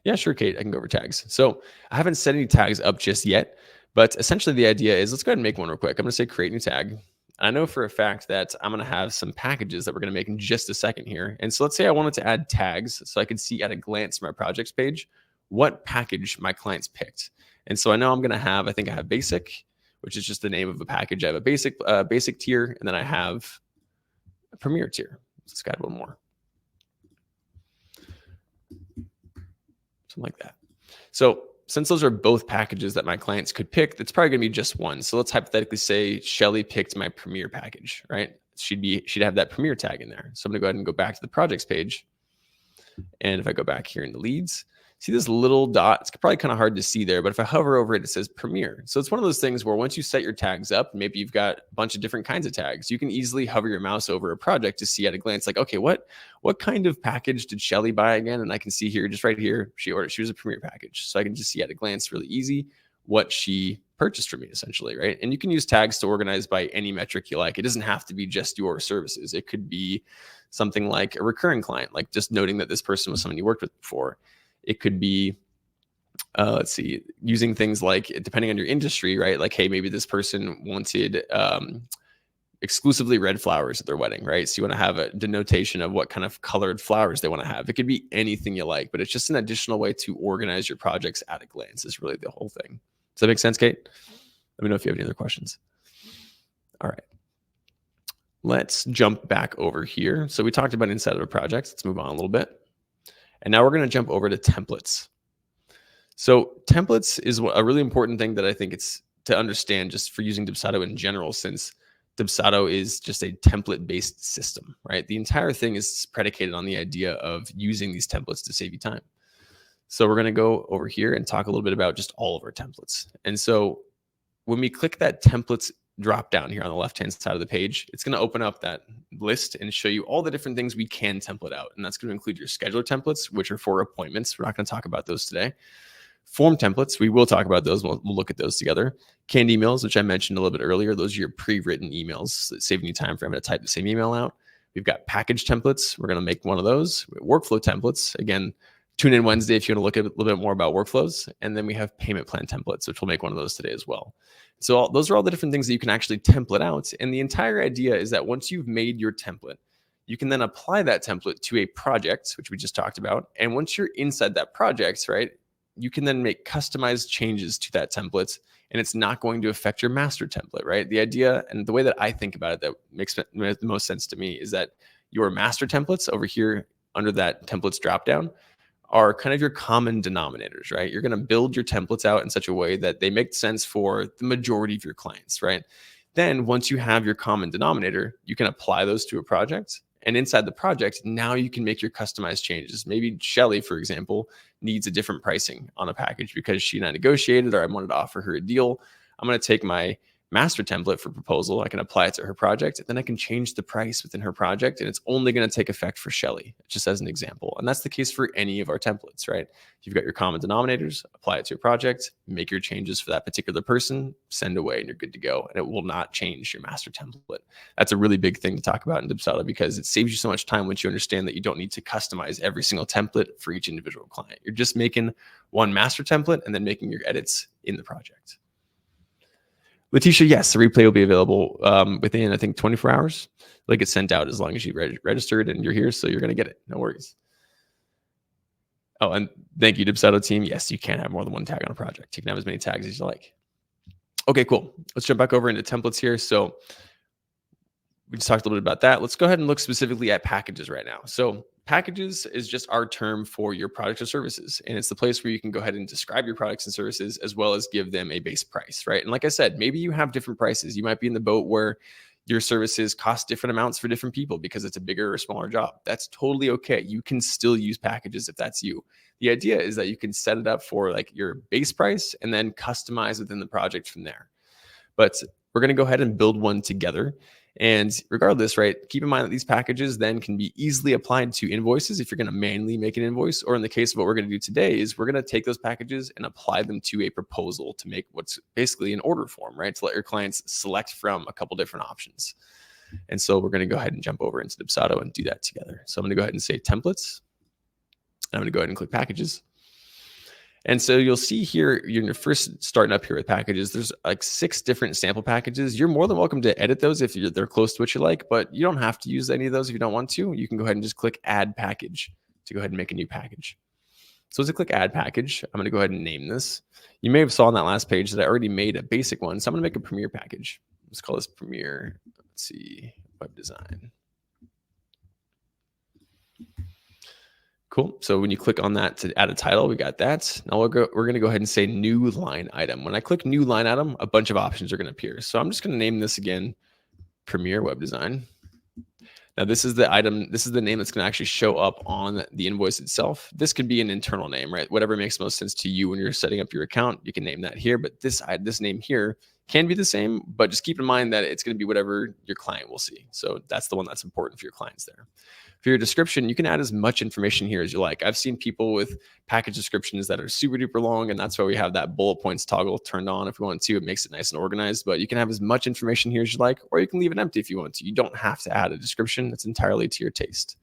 Yeah, sure, Kate, I can go over tags. So I haven't set any tags up just yet, but essentially the idea is, let's go ahead and make one real quick. I'm going to say create new tag. I know for a fact that I'm going to have some packages that we're going to make in just a second here. And so let's say I wanted to add tags so I could see at a glance from my projects page what package my clients picked. And so I know I'm going to have, I think I have basic, which is just the name of a package. I have a basic tier, and then I have a premier tier. Let's add one more. Something like that. So since those are both packages that my clients could pick, it's probably going to be just one. So let's hypothetically say Shelly picked my premier package, right? She'd have that premier tag in there. So I'm going to go ahead and go back to the projects page. And if I go back here in the leads, see this little dot? It's probably kind of hard to see there, but if I hover over it, it says Premier. So it's one of those things where once you set your tags up, maybe you've got a bunch of different kinds of tags. You can easily hover your mouse over a project to see at a glance, like, okay, what kind of package did Shelly buy again? And I can see here, just right here, she was a Premier package. So I can just see at a glance really easy what she purchased from me essentially, right? And you can use tags to organize by any metric you like. It doesn't have to be just your services. It could be something like a recurring client, like just noting that this person was someone you worked with before. It could be let's see, using things like, depending on your industry, right? Like, hey, maybe this person wanted exclusively red flowers at their wedding, right? So you want to have a denotation of what kind of colored flowers they want to have. It could be anything you like, but it's just an additional way to organize your projects at a glance is really the whole thing. Does that make sense, Kate? Let me know if you have any other questions. All right. Let's jump back over here. So we talked about inside of a project. Let's move on a little bit. And now we're going to jump over to templates. So templates is a really important thing that I think it's to understand just for using Dubsado in general, since Dubsado is just a template-based system, right? The entire thing is predicated on the idea of using these templates to save you time. So we're going to go over here and talk a little bit about just all of our templates. And so when we click that templates drop down here on the left-hand side of the page, it's going to open up that list and show you all the different things we can template out. And that's going to include your scheduler templates, which are for appointments. We're not going to talk about those today. Form templates, we will talk about those. We'll look at those together. Canned emails, which I mentioned a little bit earlier. Those are your pre-written emails, saving you time for having to type the same email out. We've got package templates. We're going to make one of those. Workflow templates. Again, tune in Wednesday if you want to look at a little bit more about workflows. And then we have payment plan templates, which we'll make one of those today as well. So those are all the different things that you can actually template out. And the entire idea is that once you've made your template, you can then apply that template to a project, which we just talked about. And once you're inside that project, right, you can then make customized changes to that template, and it's not going to affect your master template, right? The idea and the way that I think about it that makes the most sense to me is that your master templates over here under that templates dropdown are kind of your common denominators, right? You're going to build your templates out in such a way that they make sense for the majority of your clients, right? Then once you have your common denominator, you can apply those to a project. And inside the project, now you can make your customized changes. Maybe Shelly, for example, needs a different pricing on a package because she and I negotiated, or I wanted to offer her a deal. I'm going to take my master template for proposal. I can apply it to her project. Then I can change the price within her project, and it's only going to take effect for Shelly, just as an example. And that's the case for any of our templates, right? You've got your common denominators, apply it to your project, make your changes for that particular person, send away, and you're good to go. And it will not change your master template. That's a really big thing to talk about in Dubsado because it saves you so much time once you understand that you don't need to customize every single template for each individual client. You're just making one master template and then making your edits in the project. Letitia, yes, the replay will be available within, I think, 24 hours. It'll get sent out as long as you registered and you're here, so you're going to get it. No worries. Oh, and thank you, Dubsado team. Yes, you can have more than one tag on a project. You can have as many tags as you like. Okay, cool. Let's jump back over into templates here. So we just talked a little bit about that. Let's go ahead and look specifically at packages right now. So packages is just our term for your products or services. And it's the place where you can go ahead and describe your products and services as well as give them a base price, right? And like I said, maybe you have different prices. You might be in the boat where your services cost different amounts for different people because it's a bigger or smaller job. That's totally okay. You can still use packages if that's you. The idea is that you can set it up for like your base price and then customize within the project from there. But we're going to go ahead and build one together. And regardless, right, keep in mind that these packages then can be easily applied to invoices if you're going to manually make an invoice, or in the case of what we're going to do today is we're going to take those packages and apply them to a proposal to make what's basically an order form, right? To let your clients select from a couple different options. And so we're going to go ahead and jump over into Dubsado and do that together. So I'm going to go ahead and say templates. I'm going to go ahead and click packages. And so you'll see here, you're first starting up here with packages. There's like 6 different sample packages. You're more than welcome to edit those if they're close to what you like, but you don't have to use any of those if you don't want to. You can go ahead and just click add package to go ahead and make a new package. So as I click add package, I'm going to go ahead and name this. You may have saw on that last page that I already made a basic one. So I'm going to make a Premier package. Let's call this Premier, let's see, web design. Cool. So when you click on that to add a title, we got that. Now we're going to go ahead and say new line item. When I click new line item, a bunch of options are going to appear. So I'm just going to name this again, Premier Web Design. Now this is the item. This is the name that's going to actually show up on the invoice itself. This could be an internal name, right? Whatever makes most sense to you when you're setting up your account, you can name that here. But this name here can be the same, but just keep in mind that it's going to be whatever your client will see. So that's the one that's important for your clients there. For your description, you can add as much information here as you like. I've seen people with package descriptions that are super duper long, and that's why we have that bullet points toggle turned on if we want to. It makes it nice and organized, but you can have as much information here as you like, or you can leave it empty if you want to. You don't have to add a description. It's entirely to your taste.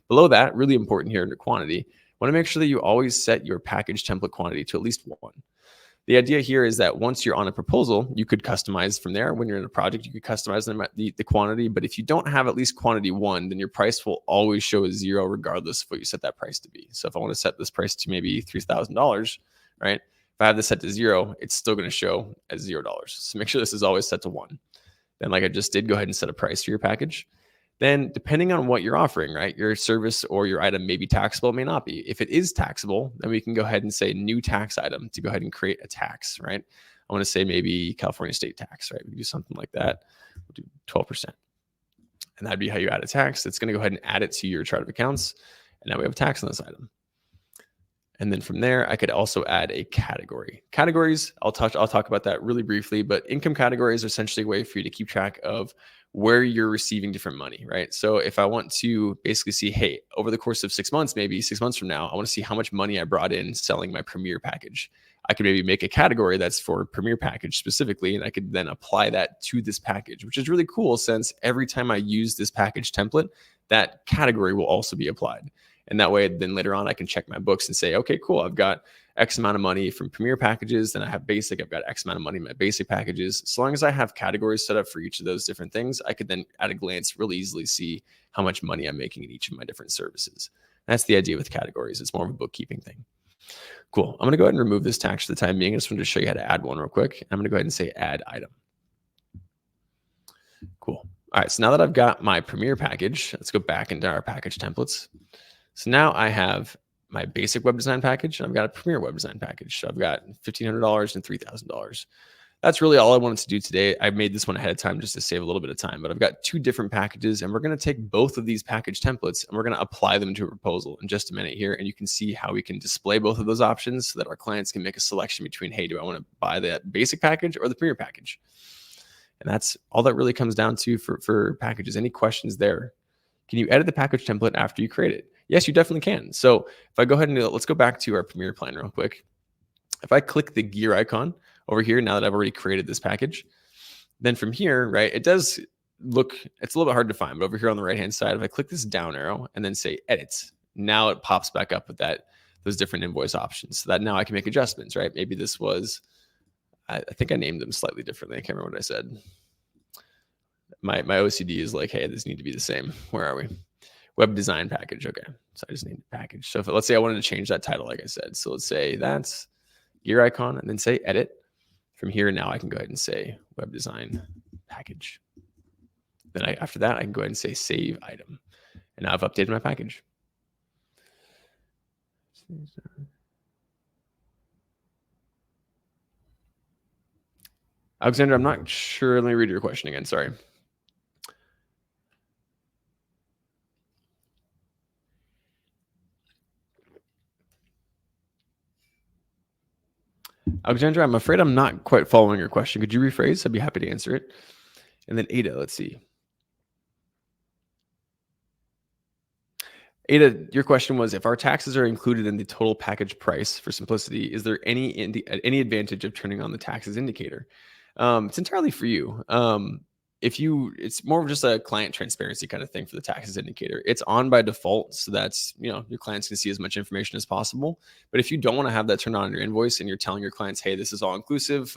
Below that, really important here under quantity, want to make sure that you always set your package template quantity to at least 1. The idea here is that once you're on a proposal, you could customize from there. When you're in a project, you could customize the quantity. But if you don't have at least quantity 1, then your price will always show as 0 regardless of what you set that price to be. So if I want to set this price to maybe $3,000, right? If I have this set to 0, it's still going to show as $0. So make sure this is always set to 1. Then, like I just did, go ahead and set a price for your package. Then, depending on what you're offering, right, your service or your item may be taxable, may not be. If it is taxable, then we can go ahead and say new tax item to go ahead and create a tax, right? I want to say maybe California state tax, right? We do something like that. We'll do 12%. And that'd be how you add a tax. It's going to go ahead and add it to your chart of accounts. And now we have a tax on this item. And then from there, I could also add a category. Categories, I'll talk about that really briefly, but income categories are essentially a way for you to keep track of where you're receiving different money, right? So if I want to basically see, hey, over the course of 6 months, maybe 6 months from now, I want to see how much money I brought in selling my Premier package. I could maybe make a category that's for Premier package specifically, and I could then apply that to this package, which is really cool since every time I use this package template, that category will also be applied. And that way, then later on, I can check my books and say, okay, cool, I've got X amount of money from Premier packages. Then I have basic, I've got X amount of money in my basic packages. So long as I have categories set up for each of those different things, I could then at a glance really easily see how much money I'm making in each of my different services. That's the idea with categories. It's more of a bookkeeping thing. Cool. I'm going to go ahead and remove this tax for the time being. I just wanted to show you how to add one real quick. I'm going to go ahead and say add item. Cool. All right. So now that I've got my Premier package, let's go back into our package templates. So now I have my basic web design package, and I've got a Premier web design package. So I've got $1,500 and $3,000. That's really all I wanted to do today. I made this one ahead of time just to save a little bit of time, but I've got 2 different packages, and we're going to take both of these package templates and we're going to apply them to a proposal in just a minute here. And you can see how we can display both of those options so that our clients can make a selection between, hey, do I want to buy that basic package or the Premier package? And that's all that really comes down to for packages. Any questions there? Can you edit the package template after you create it? Yes, you definitely can. So if I go ahead and let's go back to our Premier plan real quick. If I click the gear icon over here, now that I've already created this package, then from here, right, it does look, it's a little bit hard to find, but over here on the right-hand side, if I click this down arrow and then say edit, now it pops back up with those different invoice options so that now I can make adjustments, right? Maybe this was, I think I named them slightly differently. I can't remember what I said. My OCD is like, hey, this need to be the same. Where are we? Web design package. Okay. So I just named the package. So let's say I wanted to change that title, like I said. So let's say that's gear icon and then say edit. From here, now I can go ahead and say web design package. Then after that, I can go ahead and say save item. And now I've updated my package. Alexander, I'm not sure. Let me read your question again. Sorry. Alexandra, I'm afraid I'm not quite following your question. Could you rephrase? I'd be happy to answer it. And then Ada, let's see. Ada, your question was, if our taxes are included in the total package price for simplicity, is there any advantage of turning on the taxes indicator? It's entirely for you. It's more of just a client transparency kind of thing for the taxes indicator. It's on by default, so that's, your clients can see as much information as possible. But if you don't want to have that turned on in your invoice and you're telling your clients, hey, this is all inclusive,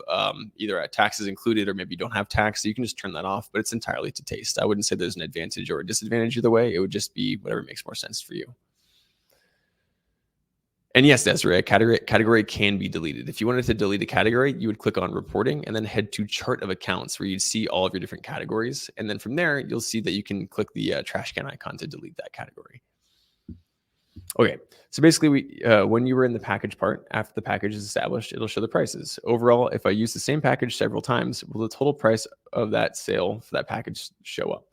either at taxes included or maybe you don't have tax, so you can just turn that off. But it's entirely to taste. I wouldn't say there's an advantage or a disadvantage either way. It would just be whatever makes more sense for you. And yes, Desiree, a category can be deleted. If you wanted to delete a category, you would click on reporting and then head to chart of accounts where you'd see all of your different categories. And then from there, you'll see that you can click the trash can icon to delete that category. Okay, so basically when you were in the package part, after the package is established, it'll show the prices. Overall, if I use the same package several times, will the total price of that sale for that package show up?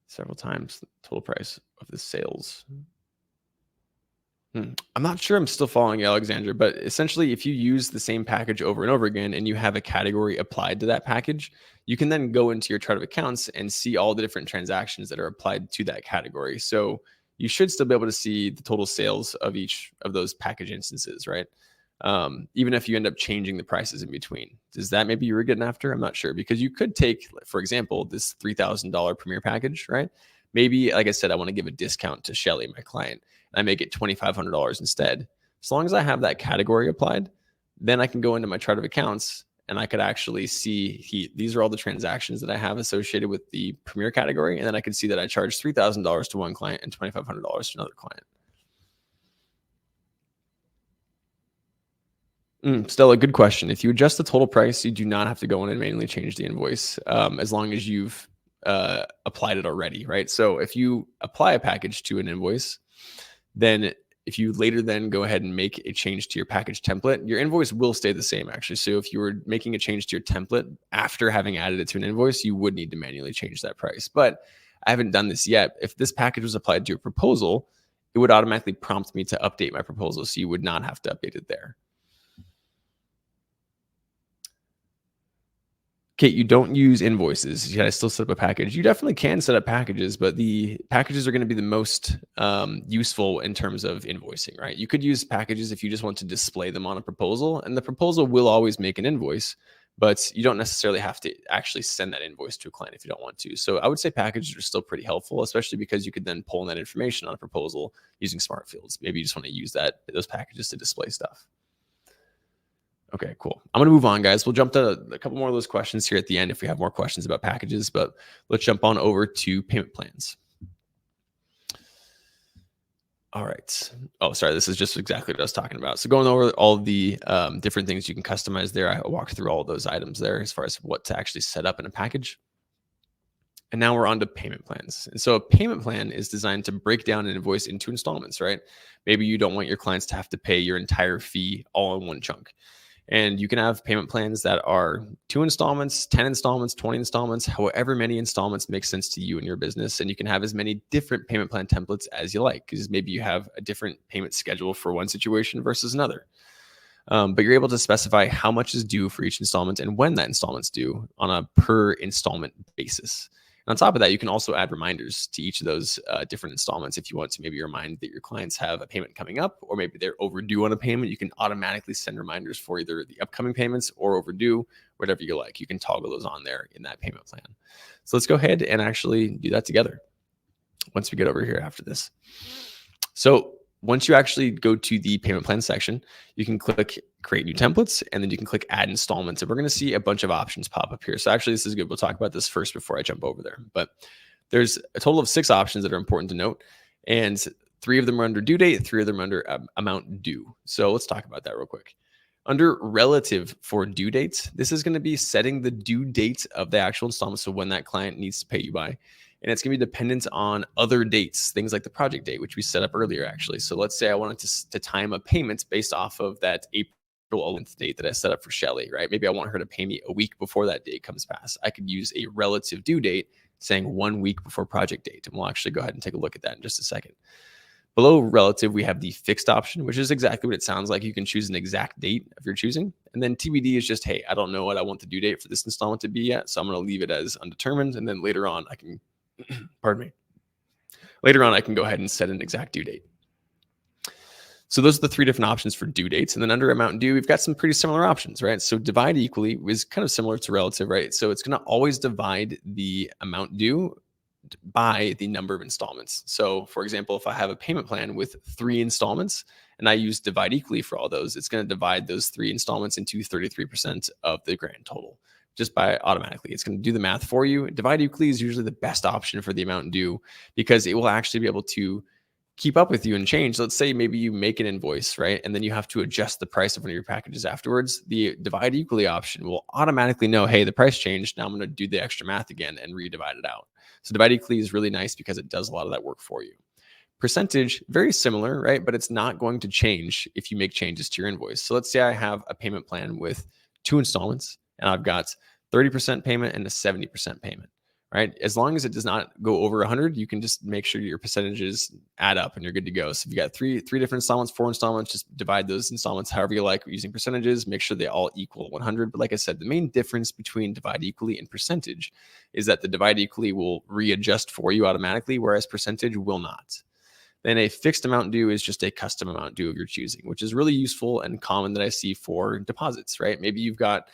Several times, the total price of the sales. I'm not sure I'm still following you, Alexandra, but essentially if you use the same package over and over again and you have a category applied to that package, you can then go into your chart of accounts and see all the different transactions that are applied to that category. So you should still be able to see the total sales of each of those package instances, right? Even if you end up changing the prices in between. Is that maybe you were getting after? I'm not sure, because you could take, for example, this $3,000 Premier package, right? maybe, like I said, I want to give a discount to Shelly, my client, and I make it $2,500 instead. As long as I have that category applied, then I can go into my chart of accounts and I could actually see these are all the transactions that I have associated with the premier category. And then I could see that I charge $3,000 to one client and $2,500 to another client. Still a good question. If you adjust the total price, you do not have to go in and manually change the invoice, as long as you've applied it already, right? So if you apply a package to an invoice, then if you later then go ahead and make a change to your package template, your invoice will stay the same actually. So if you were making a change to your template after having added it to an invoice, you would need to manually change that price. But I haven't done this yet. If this package was applied to your proposal, it would automatically prompt me to update my proposal. So you would not have to update it there. Kate, you don't use invoices. You gotta still set up a package. You definitely can set up packages, but the packages are going to be the most useful in terms of invoicing, right? You could use packages if you just want to display them on a proposal, and the proposal will always make an invoice, but you don't necessarily have to actually send that invoice to a client if you don't want to. So I would say packages are still pretty helpful, especially because you could then pull in that information on a proposal using smart fields. Maybe you just want to use those packages to display stuff. Okay, cool. I'm going to move on, guys. We'll jump to a couple more of those questions here at the end if we have more questions about packages, but let's jump on over to payment plans. All right. Oh, sorry. This is just exactly what I was talking about. So going over all the different things you can customize there, I walked through all those items there as far as what to actually set up in a package. And now we're on to payment plans. And so a payment plan is designed to break down an invoice into installments, right? Maybe you don't want your clients to have to pay your entire fee all in one chunk. And you can have payment plans that are 2 installments, 10 installments, 20 installments, however many installments make sense to you and your business. And you can have as many different payment plan templates as you like, because maybe you have a different payment schedule for one situation versus another. But you're able to specify how much is due for each installment and when that installment's due on a per installment basis. And on top of that, you can also add reminders to each of those different installments if you want to maybe remind that your clients have a payment coming up, or maybe they're overdue on a payment. You can automatically send reminders for either the upcoming payments or overdue, whatever you like. You can toggle those on there in that payment plan. So let's go ahead and actually do that together once we get over here after this. So once you actually go to the payment plan section, you can click create new templates, and then you can click add installments. And we're going to see a bunch of options pop up here. So actually, this is good. We'll talk about this first before I jump over there. But there's a total of 6 options that are important to note. And 3 of them are under due date, 3 of them are under amount due. So let's talk about that real quick. Under relative for due dates, this is going to be setting the due date of the actual installment. So when that client needs to pay you by. And it's going to be dependent on other dates, things like the project date, which we set up earlier, actually. So let's say I wanted to time a payment based off of that April 11th date that I set up for Shelly, right? Maybe I want her to pay me a week before that date comes past. I could use a relative due date saying 1 week before project date. And we'll actually go ahead and take a look at that in just a second. Below relative, we have the fixed option, which is exactly what it sounds like. You can choose an exact date if you're choosing. And then TBD is just, hey, I don't know what I want the due date for this installment to be yet. So I'm going to leave it as undetermined. And then later on, I can pardon me. Later on, I can go ahead and set an exact due date. So those are the 3 different options for due dates. And then under amount due, we've got some pretty similar options, right? So divide equally is kind of similar to relative, right? So it's going to always divide the amount due by the number of installments. So for example, if I have a payment plan with 3 installments and I use divide equally for all those, it's going to divide those 3 installments into 33% of the grand total. Just by automatically. It's going to do the math for you. Divide equally is usually the best option for the amount due because it will actually be able to keep up with you and change. Let's say maybe you make an invoice, right? And then you have to adjust the price of one of your packages afterwards. The divide equally option will automatically know, hey, the price changed. Now I'm going to do the extra math again and redivide it out. So divide equally is really nice because it does a lot of that work for you. Percentage, very similar, right? But it's not going to change if you make changes to your invoice. So let's say I have a payment plan with 2 installments and I've got 30% payment and a 70% payment, right? As long as it does not go over 100, you can just make sure your percentages add up and you're good to go. So if you got three different installments, 4 installments, just divide those installments however you like using percentages, make sure they all equal 100. But like I said, the main difference between divide equally and percentage is that the divide equally will readjust for you automatically, whereas percentage will not. Then a fixed amount due is just a custom amount due of your choosing, which is really useful and common that I see for deposits, right? Maybe you've got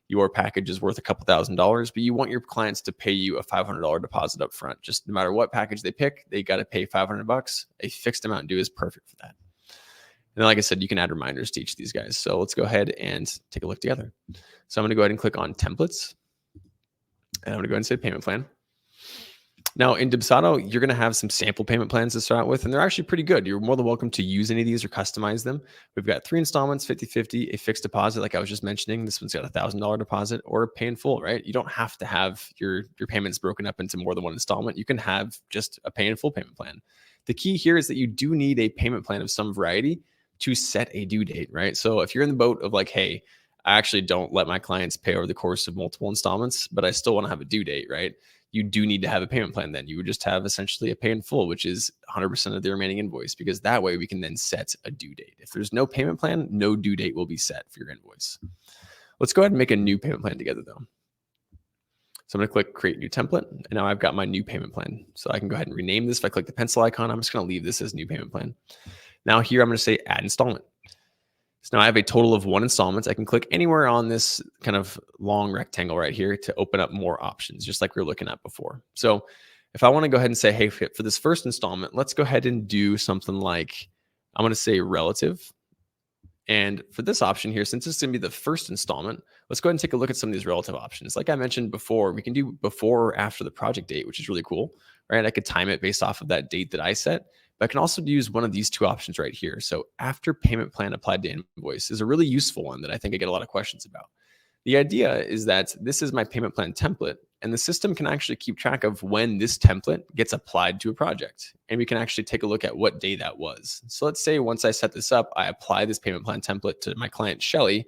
your package is worth a couple $1,000s, but you want your clients to pay you a $500 deposit up front. Just no matter what package they pick, they got to pay $500. A fixed amount due is perfect for that. And then, like I said, you can add reminders to each of these guys. So let's go ahead and take a look together. So I'm going to go ahead and click on templates. And I'm going to go ahead and say payment plan. Now in Dubsado, you're going to have some sample payment plans to start with, and they're actually pretty good. You're more than welcome to use any of these or customize them. We've got 3 installments, 50/50, a fixed deposit, like I was just mentioning. This one's got a $1,000 deposit, or pay in full, right? You don't have to have your payments broken up into more than one installment. You can have just a pay in full payment plan. The key here is that you do need a payment plan of some variety to set a due date, right? So if you're in the boat of like, hey, I actually don't let my clients pay over the course of multiple installments, but I still want to have a due date, right? You do need to have a payment plan then. You would just have essentially a pay in full, which is 100% of the remaining invoice, because that way we can then set a due date. If there's no payment plan, no due date will be set for your invoice. Let's go ahead and make a new payment plan together though. So I'm going to click create new template, and now I've got my new payment plan. So I can go ahead and rename this. If I click the pencil icon, I'm just going to leave this as new payment plan. Now here I'm going to say add installment. So now I have a total of 1 installment. I can click anywhere on this kind of long rectangle right here to open up more options, just like we were looking at before. So if I want to go ahead and say, hey, for this first installment, let's go ahead and do something like, I'm going to say relative. And for this option here, since it's going to be the first installment, let's go ahead and take a look at some of these relative options. Like I mentioned before, we can do before or after the project date, which is really cool, right? I could time it based off of that date that I set. But I can also use one of these 2 options right here. So after payment plan applied to invoice is a really useful one that I think I get a lot of questions about. The idea is that this is my payment plan template, and the system can actually keep track of when this template gets applied to a project. And we can actually take a look at what day that was. So let's say once I set this up, I apply this payment plan template to my client, Shelly.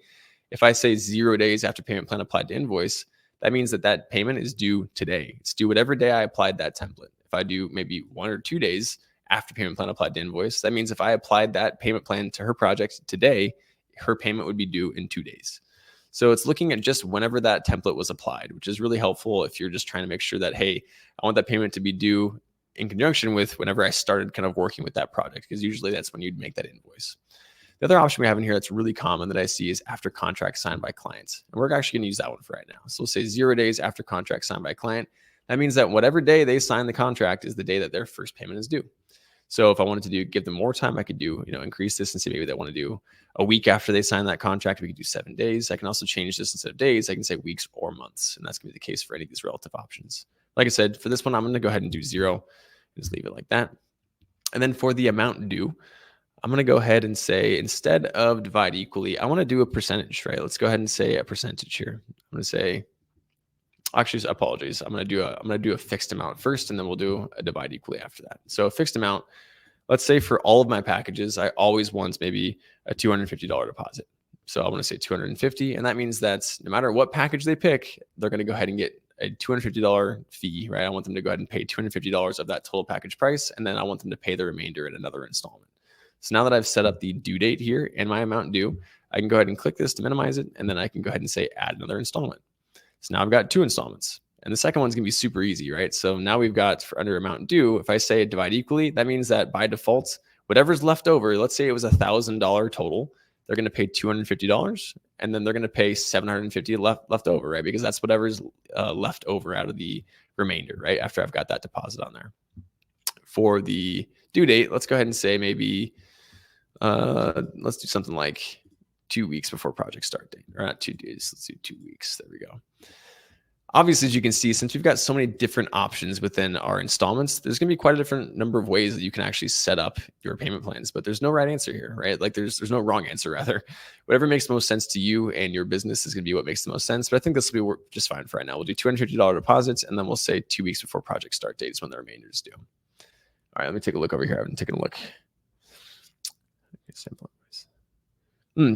If I say 0 days after payment plan applied to invoice, that means that that payment is due today. It's due whatever day I applied that template. If I do maybe 1 or 2 days after payment plan applied to invoice, that means if I applied that payment plan to her project today, her payment would be due in 2 days. So it's looking at just whenever that template was applied, which is really helpful if you're just trying to make sure that, hey, I want that payment to be due in conjunction with whenever I started kind of working with that project, because usually that's when you'd make that invoice. The other option we have in here that's really common that I see is after contract signed by clients. And we're actually going to use that one for right now. So we'll say 0 days after contract signed by client. That means that whatever day they sign the contract is the day that their first payment is due. So if I wanted to give them more time, I could do, increase this and say maybe they want to do a week after they sign that contract. We could do 7 days. I can also change this instead of days. I can say weeks or months. And that's going to be the case for any of these relative options. Like I said, for this one, I'm going to go ahead and do 0. Just leave it like that. And then for the amount due, I'm going to go ahead and say, instead of divide equally, I want to do a percentage, right? Let's go ahead and say a percentage here. I'm going to say, actually, apologies. I'm going to do a fixed amount first, and then we'll do a divide equally after that. So a fixed amount, let's say for all of my packages, I always want maybe a $250 deposit. So I want to say 250, and that means that no matter what package they pick, they're going to go ahead and get a $250 fee, right? I want them to go ahead and pay $250 of that total package price, and then I want them to pay the remainder in another installment. So now that I've set up the due date here and my amount due, I can go ahead and click this to minimize it, and then I can go ahead and say add another installment. So now I've got 2 installments, and the second one's going to be super easy, right? So now we've got for under amount due, if I say divide equally, that means that by default, whatever's left over, let's say it was $1,000 total, they're going to pay $250, and then they're going to pay $750 left over, right? Because that's whatever's left over out of the remainder, right? After I've got that deposit on there. For the due date, let's go ahead and say maybe, let's do something like 2 weeks before project start date, or not 2 days. Let's do 2 weeks. There we go. Obviously, as you can see, since we've got so many different options within our installments, there's going to be quite a different number of ways that you can actually set up your payment plans, but there's no right answer here, right? Like there's no wrong answer, rather. Whatever makes the most sense to you and your business is going to be what makes the most sense. But I think this will be just fine for right now. We'll do $250 deposits, and then we'll say 2 weeks before project start date is when the remainder is due. All right, let me take a look over here. I haven't taken a look.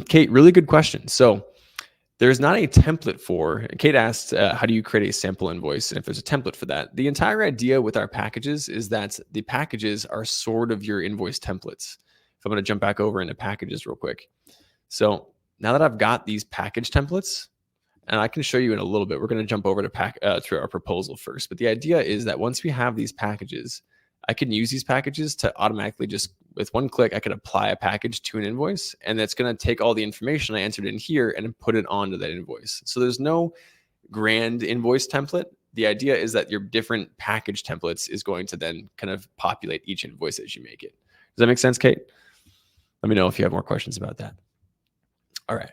Kate, really good question. So there's not a template for, Kate asked, how do you create a sample invoice? And if there's a template for that, the entire idea with our packages is that the packages are sort of your invoice templates. If I'm going to jump back over into packages real quick. So now that I've got these package templates, and I can show you in a little bit, we're going to jump over to our proposal first. But the idea is that once we have these packages, I can use these packages to automatically just with one click, I could apply a package to an invoice, and that's going to take all the information I entered in here and put it onto that invoice. So there's no grand invoice template. The idea is that your different package templates is going to then kind of populate each invoice as you make it. Does that make sense, Kate? Let me know if you have more questions about that. All right.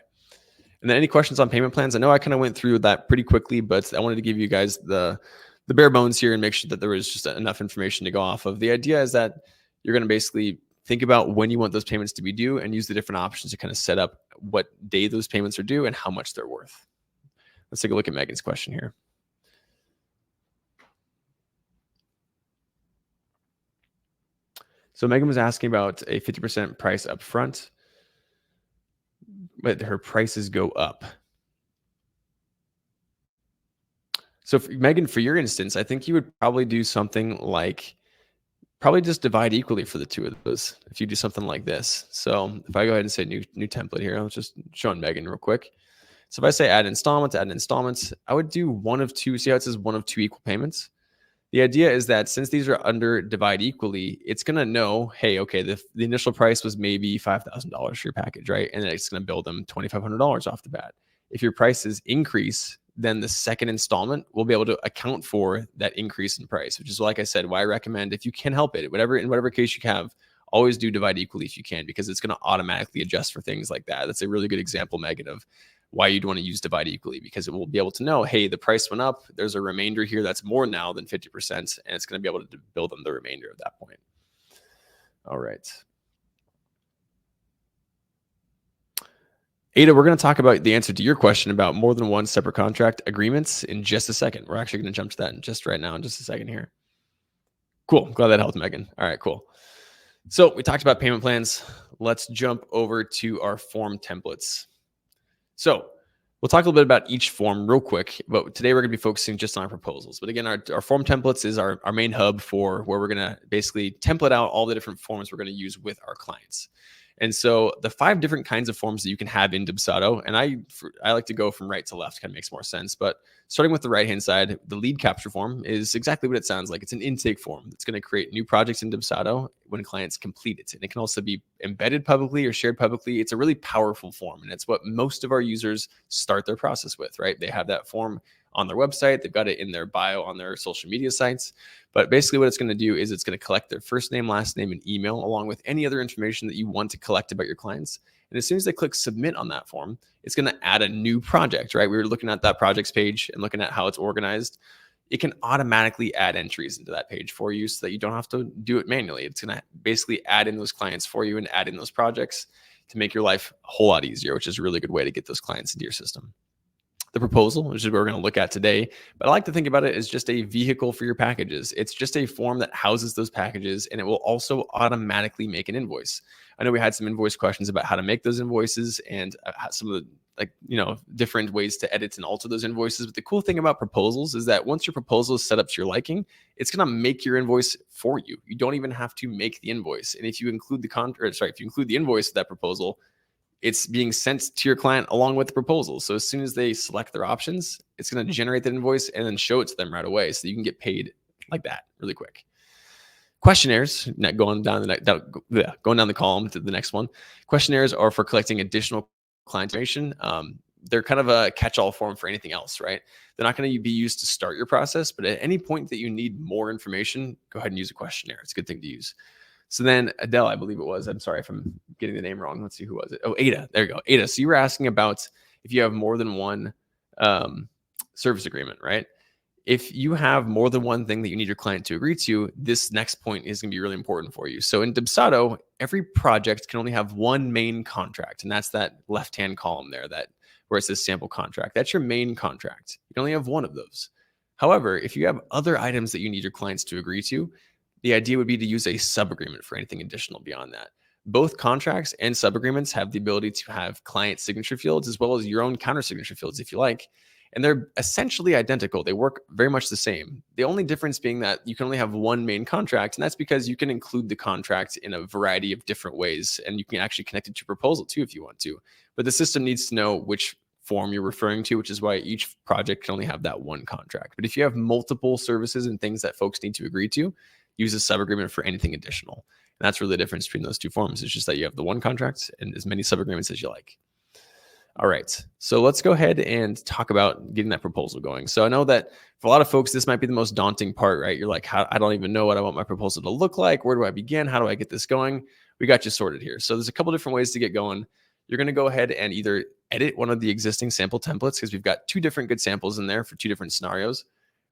And then any questions on payment plans? I know I kind of went through that pretty quickly, but I wanted to give you guys the bare bones here and make sure that there was just enough information to go off of. The idea is that you're going to basically think about when you want those payments to be due and use the different options to kind of set up what day those payments are due and how much they're worth. Let's take a look at Megan's question here. So Megan was asking about a 50% price up front, but her prices go up. So Megan, for your instance, I think you would probably do something like probably just divide equally for the two of those if you do something like this. So if I go ahead and say new template here, I'll just show Megan real quick. So if I say add installments, I would do one of two. See how it says one of two equal payments? The idea is that since these are under divide equally, it's going to know, hey, okay, the initial price was maybe $5,000 for your package, right? And then it's going to bill them $2,500 off the bat. If your prices increase, then the second installment will be able to account for that increase in price, which is, like I said, why I recommend, if you can help it, in whatever case you have, always do divide equally if you can, because it's going to automatically adjust for things like that. That's a really good example, Megan, of why you'd want to use divide equally, because it will be able to know, hey, the price went up. There's a remainder here that's more now than 50%, and it's going to be able to bill them the remainder at that point. All right. Ada, we're going to talk about the answer to your question about more than one separate contract agreements in just a second. We're actually going to jump to that in just a second here. Cool. Glad that helped, Megan. All right, cool. So we talked about payment plans. Let's jump over to our form templates. So we'll talk a little bit about each form real quick, but today we're going to be focusing just on our proposals. But again, our form templates is our main hub for where we're going to basically template out all the different forms we're going to use with our clients. And so the 5 different kinds of forms that you can have in Dubsado, and I like to go from right to left, kind of makes more sense. But starting with the right-hand side, the lead capture form is exactly what it sounds like. It's an intake form. It's going to create new projects in Dubsado when clients complete it. And it can also be embedded publicly or shared publicly. It's a really powerful form, and it's what most of our users start their process with, right? They have that form on their website. They've got it in their bio on their social media sites. But basically what it's going to do is it's going to collect their first name, last name, and email, along with any other information that you want to collect about your clients. And as soon as they click submit on that form, it's going to add a new project, right? We were looking at that projects page and looking at how it's organized. It can automatically add entries into that page for you so that you don't have to do it manually. It's going to basically add in those clients for you and add in those projects to make your life a whole lot easier, which is a really good way to get those clients into your system. The proposal, which is what we're going to look at today, but I like to think about it as just a vehicle for your packages. It's just a form that houses those packages, and it will also automatically make an invoice. I know we had some invoice questions about how to make those invoices and some of the different ways to edit and alter those invoices. But the cool thing about proposals is that once your proposal is set up to your liking, it's going to make your invoice for you. You don't even have to make the invoice. And if you include if you include the invoice of that proposal, it's being sent to your client along with the proposal. So as soon as they select their options, it's going to generate that invoice and then show it to them right away, so you can get paid like that really quick. Questionnaires, going down the column to the next one. Questionnaires are for collecting additional client information. They're kind of a catch-all form for anything else, right? They're not going to be used to start your process, but at any point that you need more information, go ahead and use a questionnaire. It's a good thing to use. So then Adele, I believe it was, I'm sorry if I'm getting the name wrong. Let's see, who was it? Oh, Ada. There you go. Ada. So you were asking about if you have more than one service agreement, right? If you have more than one thing that you need your client to agree to, this next point is going to be really important for you. So in Dubsado, every project can only have one main contract, and that's that left-hand column there, where it says sample contract. That's your main contract. You can only have one of those. However, if you have other items that you need your clients to agree to, the idea would be to use a sub-agreement for anything additional beyond that. Both contracts and sub-agreements have the ability to have client signature fields as well as your own counter signature fields if you like. And they're essentially identical. They work very much the same. The only difference being that you can only have one main contract, and that's because you can include the contract in a variety of different ways, and you can actually connect it to proposal too if you want to. But the system needs to know which form you're referring to, which is why each project can only have that one contract. But if you have multiple services and things that folks need to agree to, use a sub-agreement for anything additional. And that's really the difference between those two forms. It's just that you have the one contract and as many sub-agreements as you like. All right, so let's go ahead and talk about getting that proposal going. So I know that for a lot of folks, this might be the most daunting part, right? You're like, I don't even know what I want my proposal to look like. Where do I begin? How do I get this going? We got you sorted here. So there's a couple different ways to get going. You're going to go ahead and either edit one of the existing sample templates because we've got two different good samples in there for two different scenarios.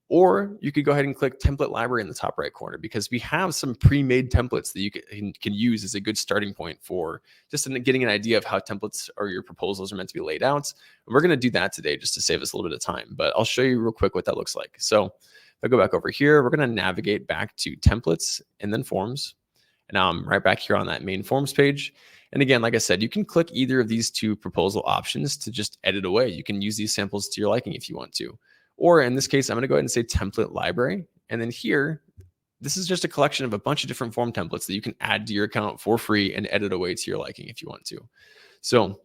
Or you could go ahead and click template library in the top right corner because we have some pre-made templates that you can use as a good starting point for just getting an idea of how templates or your proposals are meant to be laid out. And we're going to do that today just to save us a little bit of time, but I'll show you real quick what that looks like. So if I go back over here, we're going to navigate back to templates and then forms. And now I'm right back here on that main forms page. And again, like I said, you can click either of these two proposal options to just edit away. You can use these samples to your liking if you want to. Or in this case, I'm going to go ahead and say template library. And then here, this is just a collection of a bunch of different form templates that you can add to your account for free and edit away to your liking if you want to. So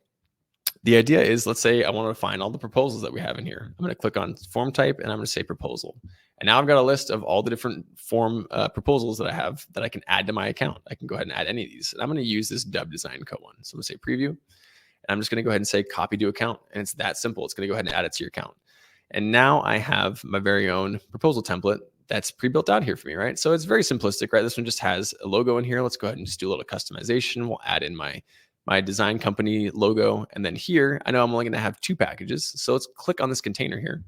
the idea is, let's say I want to find all the proposals that we have in here. I'm going to click on form type and I'm going to say proposal. And now I've got a list of all the different form proposals that I have that I can add to my account. I can go ahead and add any of these. And I'm going to use this Dub Design Co one. So I'm going to say preview. And I'm just going to go ahead and say copy to account. And it's that simple. It's going to go ahead and add it to your account. And now I have my very own proposal template that's pre-built out here for me, right? So it's very simplistic, right? This one just has a logo in here. Let's go ahead and just do a little customization. We'll add in my design company logo. And then here, I know I'm only going to have two packages. So let's click on this container here.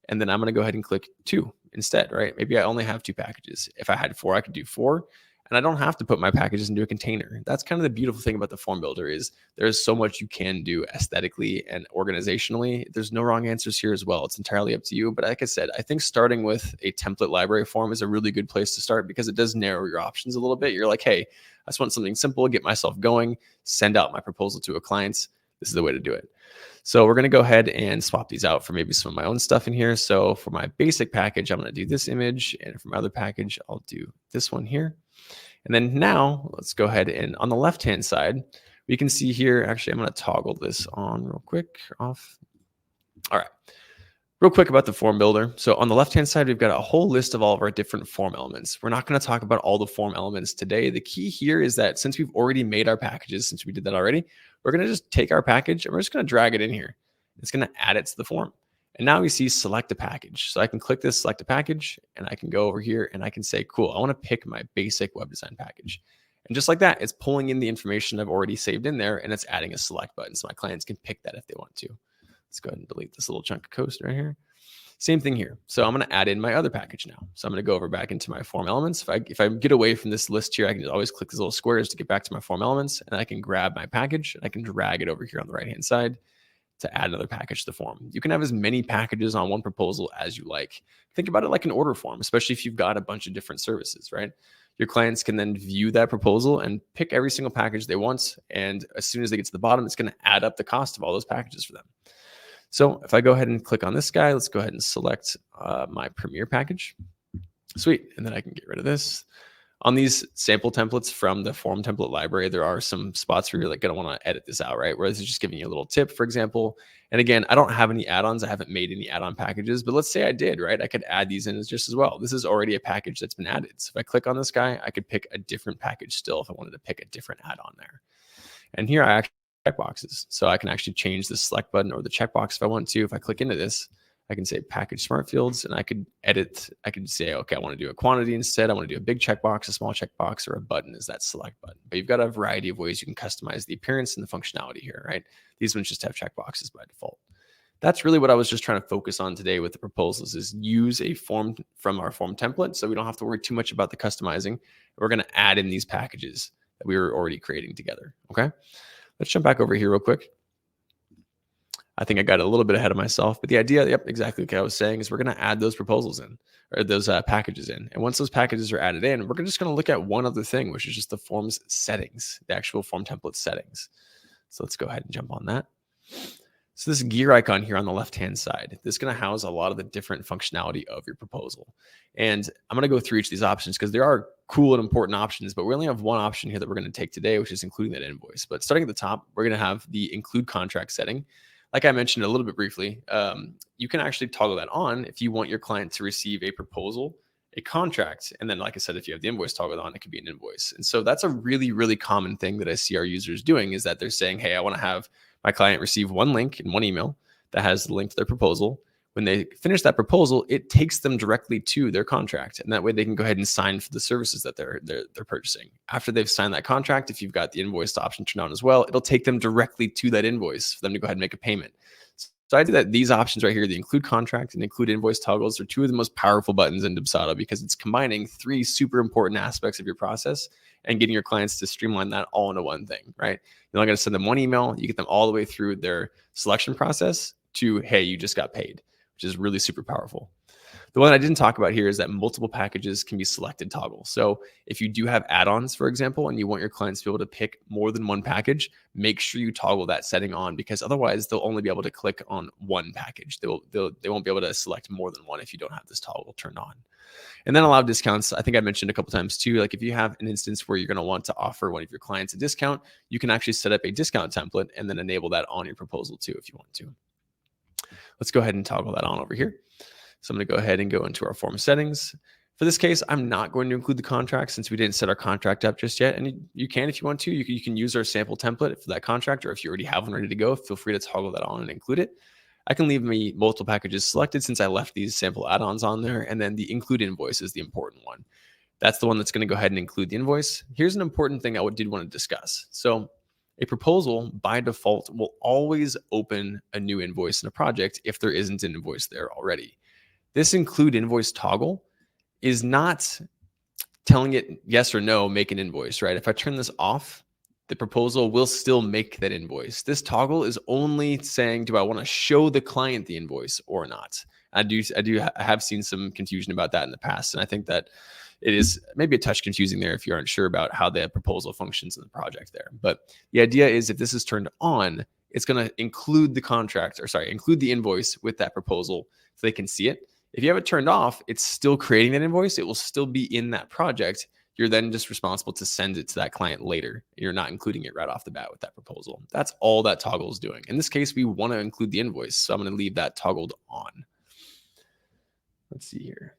And then I'm going to go ahead and click 2 instead, right? Maybe I only have 2 packages. If I had 4, I could do 4. And I don't have to put my packages into a container. That's kind of the beautiful thing about the form builder is there's so much you can do aesthetically and organizationally. There's no wrong answers here as well. It's entirely up to you. But like I said, I think starting with a template library form is a really good place to start because it does narrow your options a little bit. You're like, hey, I just want something simple, get myself going, send out my proposal to a client. This is the way to do it. So we're going to go ahead and swap these out for maybe some of my own stuff in here. So for my basic package, I'm going to do this image. And for my other package, I'll do this one here. And then now let's go ahead and on the left-hand side, we can see here, actually, I'm going to toggle this on real quick off. All right. Real quick about the form builder. So on the left-hand side, we've got a whole list of all of our different form elements. We're not going to talk about all the form elements today. The key here is that since we've already made our packages, since we did that already, we're going to just take our package and we're just going to drag it in here. It's going to add it to the form. And now we see select a package. So I can click this select a package and I can go over here and I can say, cool, I want to pick my basic web design package. And just like that, it's pulling in the information I've already saved in there and it's adding a select button. So my clients can pick that if they want to. Let's go ahead and delete this little chunk of code right here. Same thing here. So I'm going to add in my other package now. So I'm going to go over back into my form elements. If I get away from this list here, I can always click these little squares to get back to my form elements and I can grab my package and I can drag it over here on the right-hand side to add another package to the form. You can have as many packages on one proposal as you like. Think about it like an order form, especially if you've got a bunch of different services, right? Your clients can then view that proposal and pick every single package they want. And as soon as they get to the bottom, it's going to add up the cost of all those packages for them. So if I go ahead and click on this guy, let's go ahead and select my Premier package. Sweet. And then I can get rid of this. On these sample templates from the form template library, there are some spots where you're like going to want to edit this out, right? Where this is just giving you a little tip, for example. And again, I don't have any add-ons. I haven't made any add-on packages, but let's say I did, right? I could add these in just as well. This is already a package that's been added. So if I click on this guy, I could pick a different package still if I wanted to pick a different add-on there. And here I actually checkboxes. So I can actually change the select button or the checkbox if I want to. If I click into this, I can say package smart fields and I could edit. I could say, okay, I want to do a quantity instead. I want to do a big checkbox, a small checkbox, or a button is that select button. But you've got a variety of ways you can customize the appearance and the functionality here, right? These ones just have checkboxes by default. That's really what I was just trying to focus on today with the proposals is use a form from our form template so we don't have to worry too much about the customizing. We're going to add in these packages that we were already creating together, okay? Let's jump back over here real quick. I think I got a little bit ahead of myself, but the idea, yep, exactly like I was saying, is we're going to add those proposals in, or those packages in. And once those packages are added in, we're just going to look at one other thing, which is just the form's settings, the actual form template settings. So let's go ahead and jump on that. So this gear icon here on the left-hand side, this is going to house a lot of the different functionality of your proposal. And I'm going to go through each of these options because there are cool and important options, but we only have one option here that we're going to take today, which is including that invoice. But starting at the top, we're going to have the include contract setting. Like I mentioned a little bit briefly, you can actually toggle that on if you want your client to receive a proposal a contract. And then, like I said, if you have the invoice toggled on, it could be an invoice. And so that's a really, really common thing that I see our users doing, is that they're saying, hey, I want to have my client receive one link in one email that has the link to their proposal. When they finish that proposal, it takes them directly to their contract. And that way they can go ahead and sign for the services that they're purchasing. After they've signed that contract, if you've got the invoice option turned on as well, it'll take them directly to that invoice for them to go ahead and make a payment. So I do that. These options right here, the include contract and include invoice toggles, are two of the most powerful buttons in Dubsado, because it's combining three super important aspects of your process and getting your clients to streamline that all into one thing, right? You're not going to send them one email. You get them all the way through their selection process to, hey, you just got paid, which is really super powerful. The one I didn't talk about here is that multiple packages can be selected toggle. So if you do have add-ons, for example, and you want your clients to be able to pick more than one package, make sure you toggle that setting on, because otherwise they'll only be able to click on one package. They won't be able to select more than one if you don't have this toggle turned on. And then allow discounts. I think I mentioned a couple times too, like if you have an instance where you're going to want to offer one of your clients a discount, you can actually set up a discount template and then enable that on your proposal too if you want to. Let's go ahead and toggle that on over here. So I'm going to go ahead and go into our form settings. For this case, I'm not going to include the contract since we didn't set our contract up just yet. And you can, if you want to, you can use our sample template for that contract, or if you already have one ready to go, feel free to toggle that on and include it. I can leave me multiple packages selected since I left these sample add-ons on there. And then the include invoice is the important one. That's the one that's going to go ahead and include the invoice. Here's an important thing I did want to discuss. So a proposal by default will always open a new invoice in a project if there isn't an invoice there already. This include invoice toggle is not telling it yes or no, make an invoice, right? If I turn this off, the proposal will still make that invoice. This toggle is only saying, do I want to show the client the invoice or not? I have seen some confusion about that in the past. And I think that it is maybe a touch confusing there if you aren't sure about how the proposal functions in the project there. But the idea is if this is turned on, it's going to include the contract, or sorry, include the invoice with that proposal so they can see it. If you have it turned off, it's still creating that invoice. It will still be in that project. You're then just responsible to send it to that client later. You're not including it right off the bat with that proposal. That's all that toggle is doing. In this case, we want to include the invoice, so I'm going to leave that toggled on. Let's see here.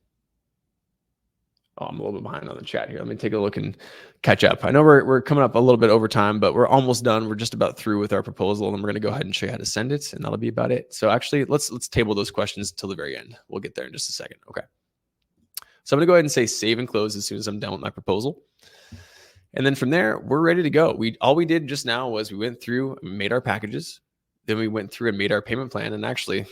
Oh, I'm a little bit behind on the chat here. Let me take a look and catch up. I know we're coming up a little bit over time, but we're almost done. We're just about through with our proposal, and we're going to go ahead and show you how to send it, and that'll be about it. So actually, let's table those questions till the very end. We'll get there in just a second. Okay. So I'm going to go ahead and say save and close as soon as I'm done with my proposal. And then from there, we're ready to go. All we did just now was we went through and made our packages. Then we went through and made our payment plan. And actually,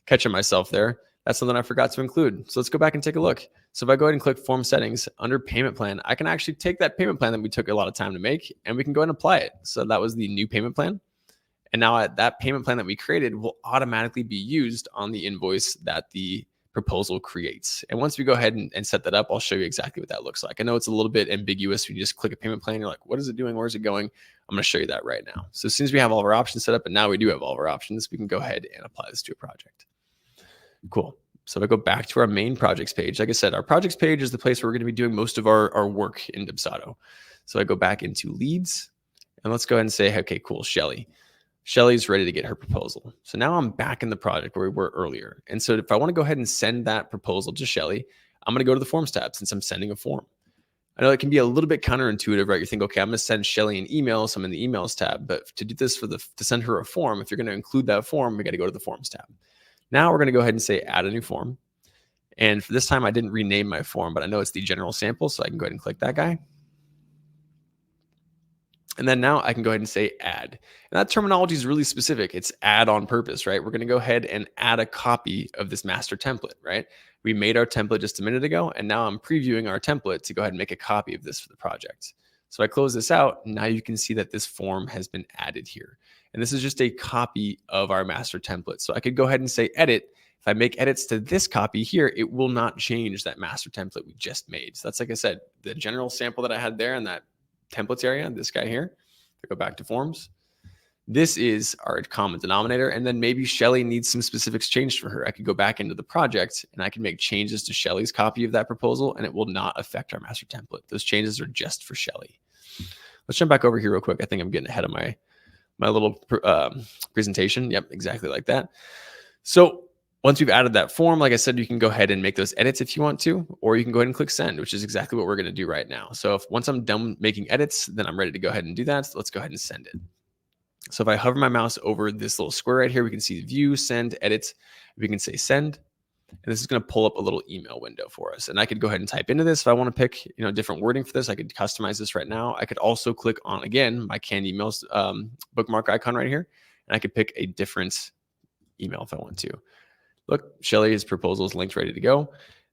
catching myself there, that's something I forgot to include. So let's go back and take a look. So if I go ahead and click form settings under payment plan, I can actually take that payment plan that we took a lot of time to make, and we can go ahead and apply it. So that was the new payment plan. And now that payment plan that we created will automatically be used on the invoice that the proposal creates. And once we go ahead and set that up, I'll show you exactly what that looks like. I know it's a little bit ambiguous when you just click a payment plan. You're like, what is it doing? Where's it going? I'm going to show you that right now. So as soon as we have all of our options set up, and now we do have all of our options, we can go ahead and apply this to a project. Cool. So if I go back to our main projects page, like I said, our projects page is the place where we're going to be doing most of our work in Dubsado. So I go back into leads, and let's go ahead and say, okay, cool, Shelly. Shelly's ready to get her proposal. So now I'm back in the project where we were earlier. And so if I want to go ahead and send that proposal to Shelly, I'm going to go to the forms tab since I'm sending a form. I know it can be a little bit counterintuitive, right? You think, okay, I'm going to send Shelly an email, so I'm in the emails tab. But to do this to send her a form, if you're going to include that form, we got to go to the forms tab. Now we're going to go ahead and say add a new form. And for this time, I didn't rename my form, but I know it's the general sample, so I can go ahead and click that guy. And then now I can go ahead and say add. And that terminology is really specific. It's add on purpose, right? We're going to go ahead and add a copy of this master template, right? We made our template just a minute ago, and now I'm previewing our template to go ahead and make a copy of this for the project. So I close this out. Now you can see that this form has been added here. And this is just a copy of our master template. So I could go ahead and say edit. If I make edits to this copy here, it will not change that master template we just made. So that's, like I said, the general sample that I had there in that templates area, this guy here. I go back to forms. This is our common denominator. And then maybe Shelly needs some specifics changed for her. I could go back into the project and I can make changes to Shelly's copy of that proposal, and it will not affect our master template. Those changes are just for Shelly. Let's jump back over here real quick. I think I'm getting ahead of my little presentation. Yep, exactly like that. So Once we've added that form, like I said, you can go ahead and make those edits if you want to, or you can go ahead and click send, which is exactly what we're going to do right now. So once I'm done making edits, then I'm ready to go ahead and do that. So let's go ahead and send it. So if I hover my mouse over this little square right here, we can see view, send, edit. We can say send, and this is going to pull up a little email window for us. And I could go ahead and type into this if I want to pick, different wording for this. I could customize this right now. I could also click on, again, my canned emails bookmark icon right here, and I could pick a different email if I want to. Look, Shelly's proposal is linked, ready to go.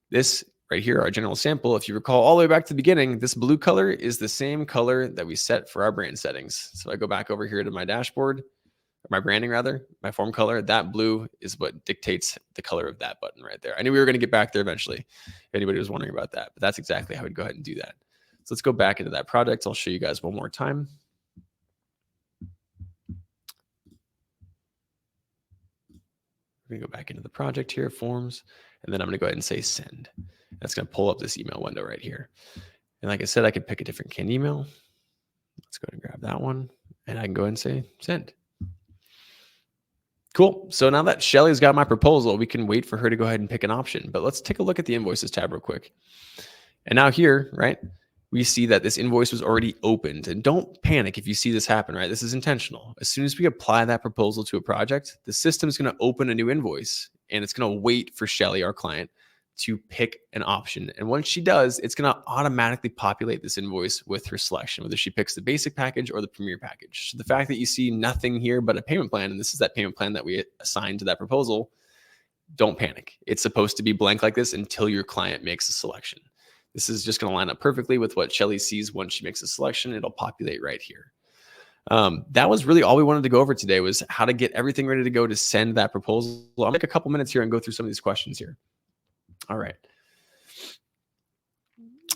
This right here, our general sample, if you recall all the way back to the beginning, this blue color is the same color that we set for our brand settings. So I go back over here to my dashboard, or my branding rather, my form color. That blue is what dictates the color of that button right there. I knew we were going to get back there eventually, if anybody was wondering about that, but that's exactly how we'd go ahead and do that. So let's go back into that project. I'll show you guys one more time. We're going to go back into the project here, forms, and then I'm going to go ahead and say send. That's going to pull up this email window right here. And like I said, I could pick a different canned email. Let's go ahead and grab that one, and I can go ahead and say send. Cool. So now that Shelly's got my proposal, we can wait for her to go ahead and pick an option. But let's take a look at the invoices tab real quick. And now here, right, we see that this invoice was already opened. And don't panic if you see this happen, right? This is intentional. As soon as we apply that proposal to a project, the system's going to open a new invoice, and it's going to wait for Shelly, our client, to pick an option. And once she does, it's going to automatically populate this invoice with her selection, whether she picks the basic package or the premier package. So the fact that you see nothing here but a payment plan, and this is that payment plan that we assigned to that proposal, don't panic. It's supposed to be blank like this until your client makes a selection. This is just going to line up perfectly with what Shelly sees once she makes a selection. It'll populate right here. That was really all we wanted to go over today, was how to get everything ready to go to send that proposal. I'll take a couple minutes here and go through some of these questions here. All right.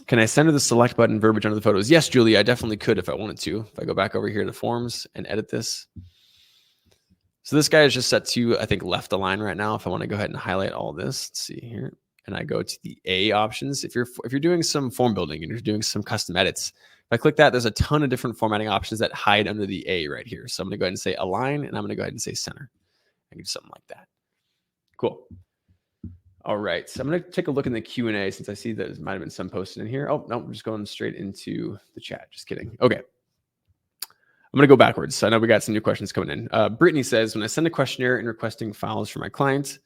Can I send her the select button verbiage under the photos? Yes, Julie, I definitely could if I wanted to. If I go back over here to forms and edit this. So this guy is just set to, I think, left align right now. If I want to go ahead and highlight all this, let's see here. And I go to the A options. If you're doing some form building and you're doing some custom edits, if I click that, there's a ton of different formatting options that hide under the A right here. So I'm going to go ahead and say align, and I'm going to go ahead and say center. I can do something like that. Cool. All right. So I'm going to take a look in the Q&A since I see that there might have been some posted in here. Oh, no, I'm just going straight into the chat. Just kidding. Okay. I'm going to go backwards. So I know we got some new questions coming in. Brittany says, when I send a questionnaire and requesting files for my clients,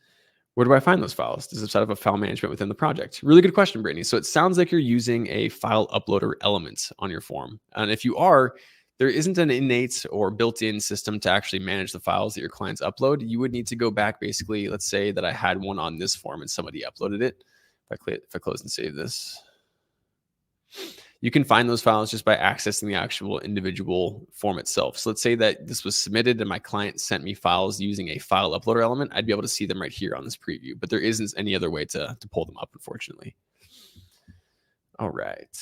where do I find those files? Does it set up a file management within the project? Really good question, Brittany. So it sounds like you're using a file uploader element on your form. And if you are, there isn't an innate or built-in system to actually manage the files that your clients upload. You would need to go back, basically, let's say that I had one on this form and somebody uploaded it. If I close and save this, you can find those files just by accessing the actual individual form itself. So let's say that this was submitted and my client sent me files using a file uploader element. I'd be able to see them right here on this preview, but there isn't any other way to pull them up, unfortunately. All right.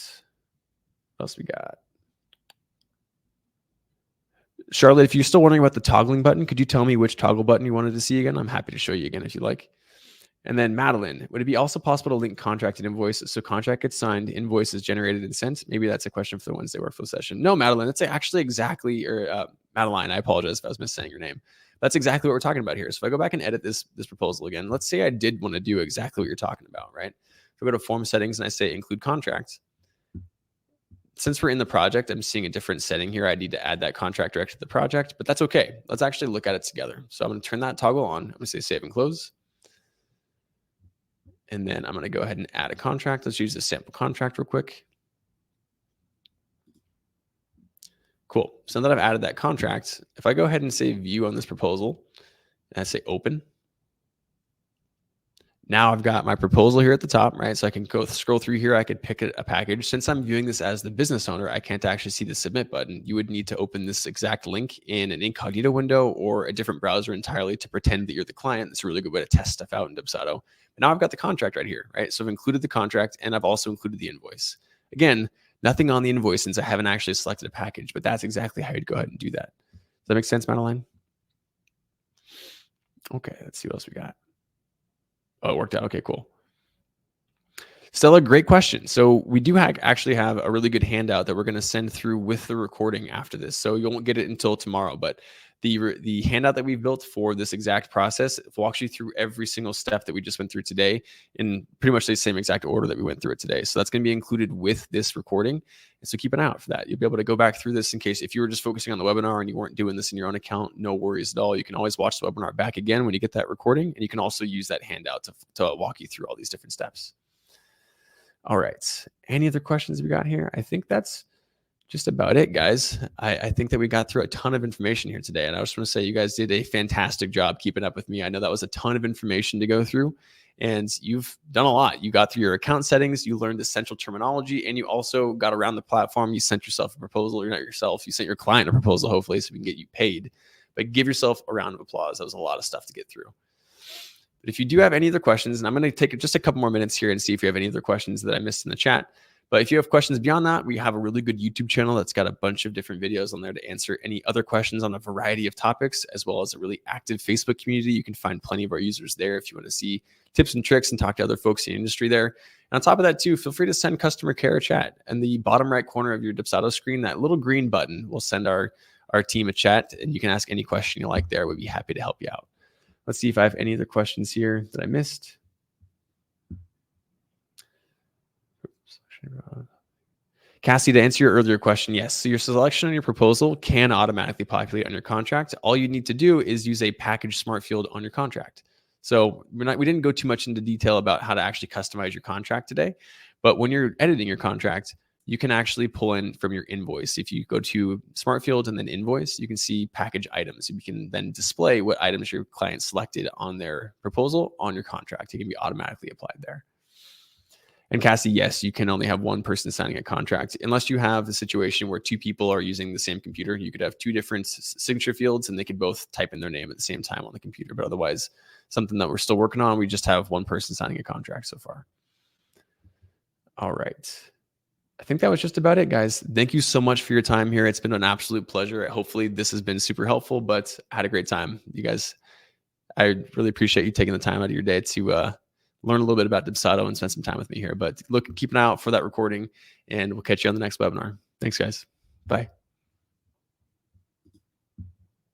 What else we got? Charlotte, if you're still wondering about the toggling button, could you tell me which toggle button you wanted to see again? I'm happy to show you again if you like. And then Madeline, would it be also possible to link contract and invoice? So contract gets signed, invoice is generated and sent. Maybe that's a question for the Wednesday workflow session. No, Madeline, that's actually exactly, or Madeline, I apologize if I was missaying your name. That's exactly what we're talking about here. So if I go back and edit this proposal again, let's say I did want to do exactly what you're talking about, right? If I go to form settings and I say include contract, since we're in the project, I'm seeing a different setting here. I need to add that contract direct to the project, but that's okay. Let's actually look at it together. So I'm going to turn that toggle on. I'm going to say save and close. And then I'm going to go ahead and add a contract. Let's use the sample contract real quick. Cool. So now that I've added that contract, if I go ahead and say view on this proposal, and I say open, now I've got my proposal here at the top, right? So I can go scroll through here. I could pick a package. Since I'm viewing this as the business owner, I can't actually see the submit button. You would need to open this exact link in an incognito window or a different browser entirely to pretend that you're the client. It's a really good way to test stuff out in Dubsado. But now I've got the contract right here, right? So I've included the contract and I've also included the invoice. Again, nothing on the invoice since I haven't actually selected a package, but that's exactly how you'd go ahead and do that. Does that make sense, Madeline? Okay, let's see what else we got. Oh, it worked out. Okay, cool. Stella, great question. So we do actually have a really good handout that we're going to send through with the recording after this. So you won't get it until tomorrow, but the handout that we've built for this exact process walks you through every single step that we just went through today in pretty much the same exact order that we went through it today. So that's going to be included with this recording. And so keep an eye out for that. You'll be able to go back through this in case if you were just focusing on the webinar and you weren't doing this in your own account, no worries at all. You can always watch the webinar back again when you get that recording, and you can also use that handout to walk you through all these different steps. All right. Any other questions we got here? I think that's just about it, guys. I think that we got through a ton of information here today. And I just want to say you guys did a fantastic job keeping up with me. I know that was a ton of information to go through, and you've done a lot. You got through your account settings, you learned essential terminology, and you also got around the platform. You sent yourself a proposal. You're not yourself. You sent your client a proposal, hopefully, so we can get you paid. But give yourself a round of applause. That was a lot of stuff to get through. But if you do have any other questions, and I'm going to take just a couple more minutes here and see if you have any other questions that I missed in the chat. But if you have questions beyond that, we have a really good YouTube channel that's got a bunch of different videos on there to answer any other questions on a variety of topics, as well as a really active Facebook community. You can find plenty of our users there if you want to see tips and tricks and talk to other folks in the industry there. And on top of that too, feel free to send customer care a chat. And the bottom right corner of your Dubsado screen, that little green button will send our team a chat, and you can ask any question you like there. We'd be happy to help you out. Let's see if I have any other questions here that I missed. Cassie, to answer your earlier question, yes. So your selection on your proposal can automatically populate on your contract. All you need to do is use a package smart field on your contract. So we didn't go too much into detail about how to actually customize your contract today. But when you're editing your contract, you can actually pull in from your invoice. If you go to Smart Field and then Invoice, you can see package items. You can then display what items your client selected on their proposal on your contract. It can be automatically applied there. And Cassie, yes, you can only have one person signing a contract unless you have the situation where two people are using the same computer. You could have two different signature fields and they could both type in their name at the same time on the computer. But otherwise, something that we're still working on, we just have one person signing a contract so far. All right. I think that was just about it, guys. Thank you so much for your time here. It's been an absolute pleasure. Hopefully this has been super helpful, but I had a great time. You guys, I really appreciate you taking the time out of your day to learn a little bit about Dubsado and spend some time with me here. But keep an eye out for that recording, and we'll catch you on the next webinar. Thanks, guys. Bye.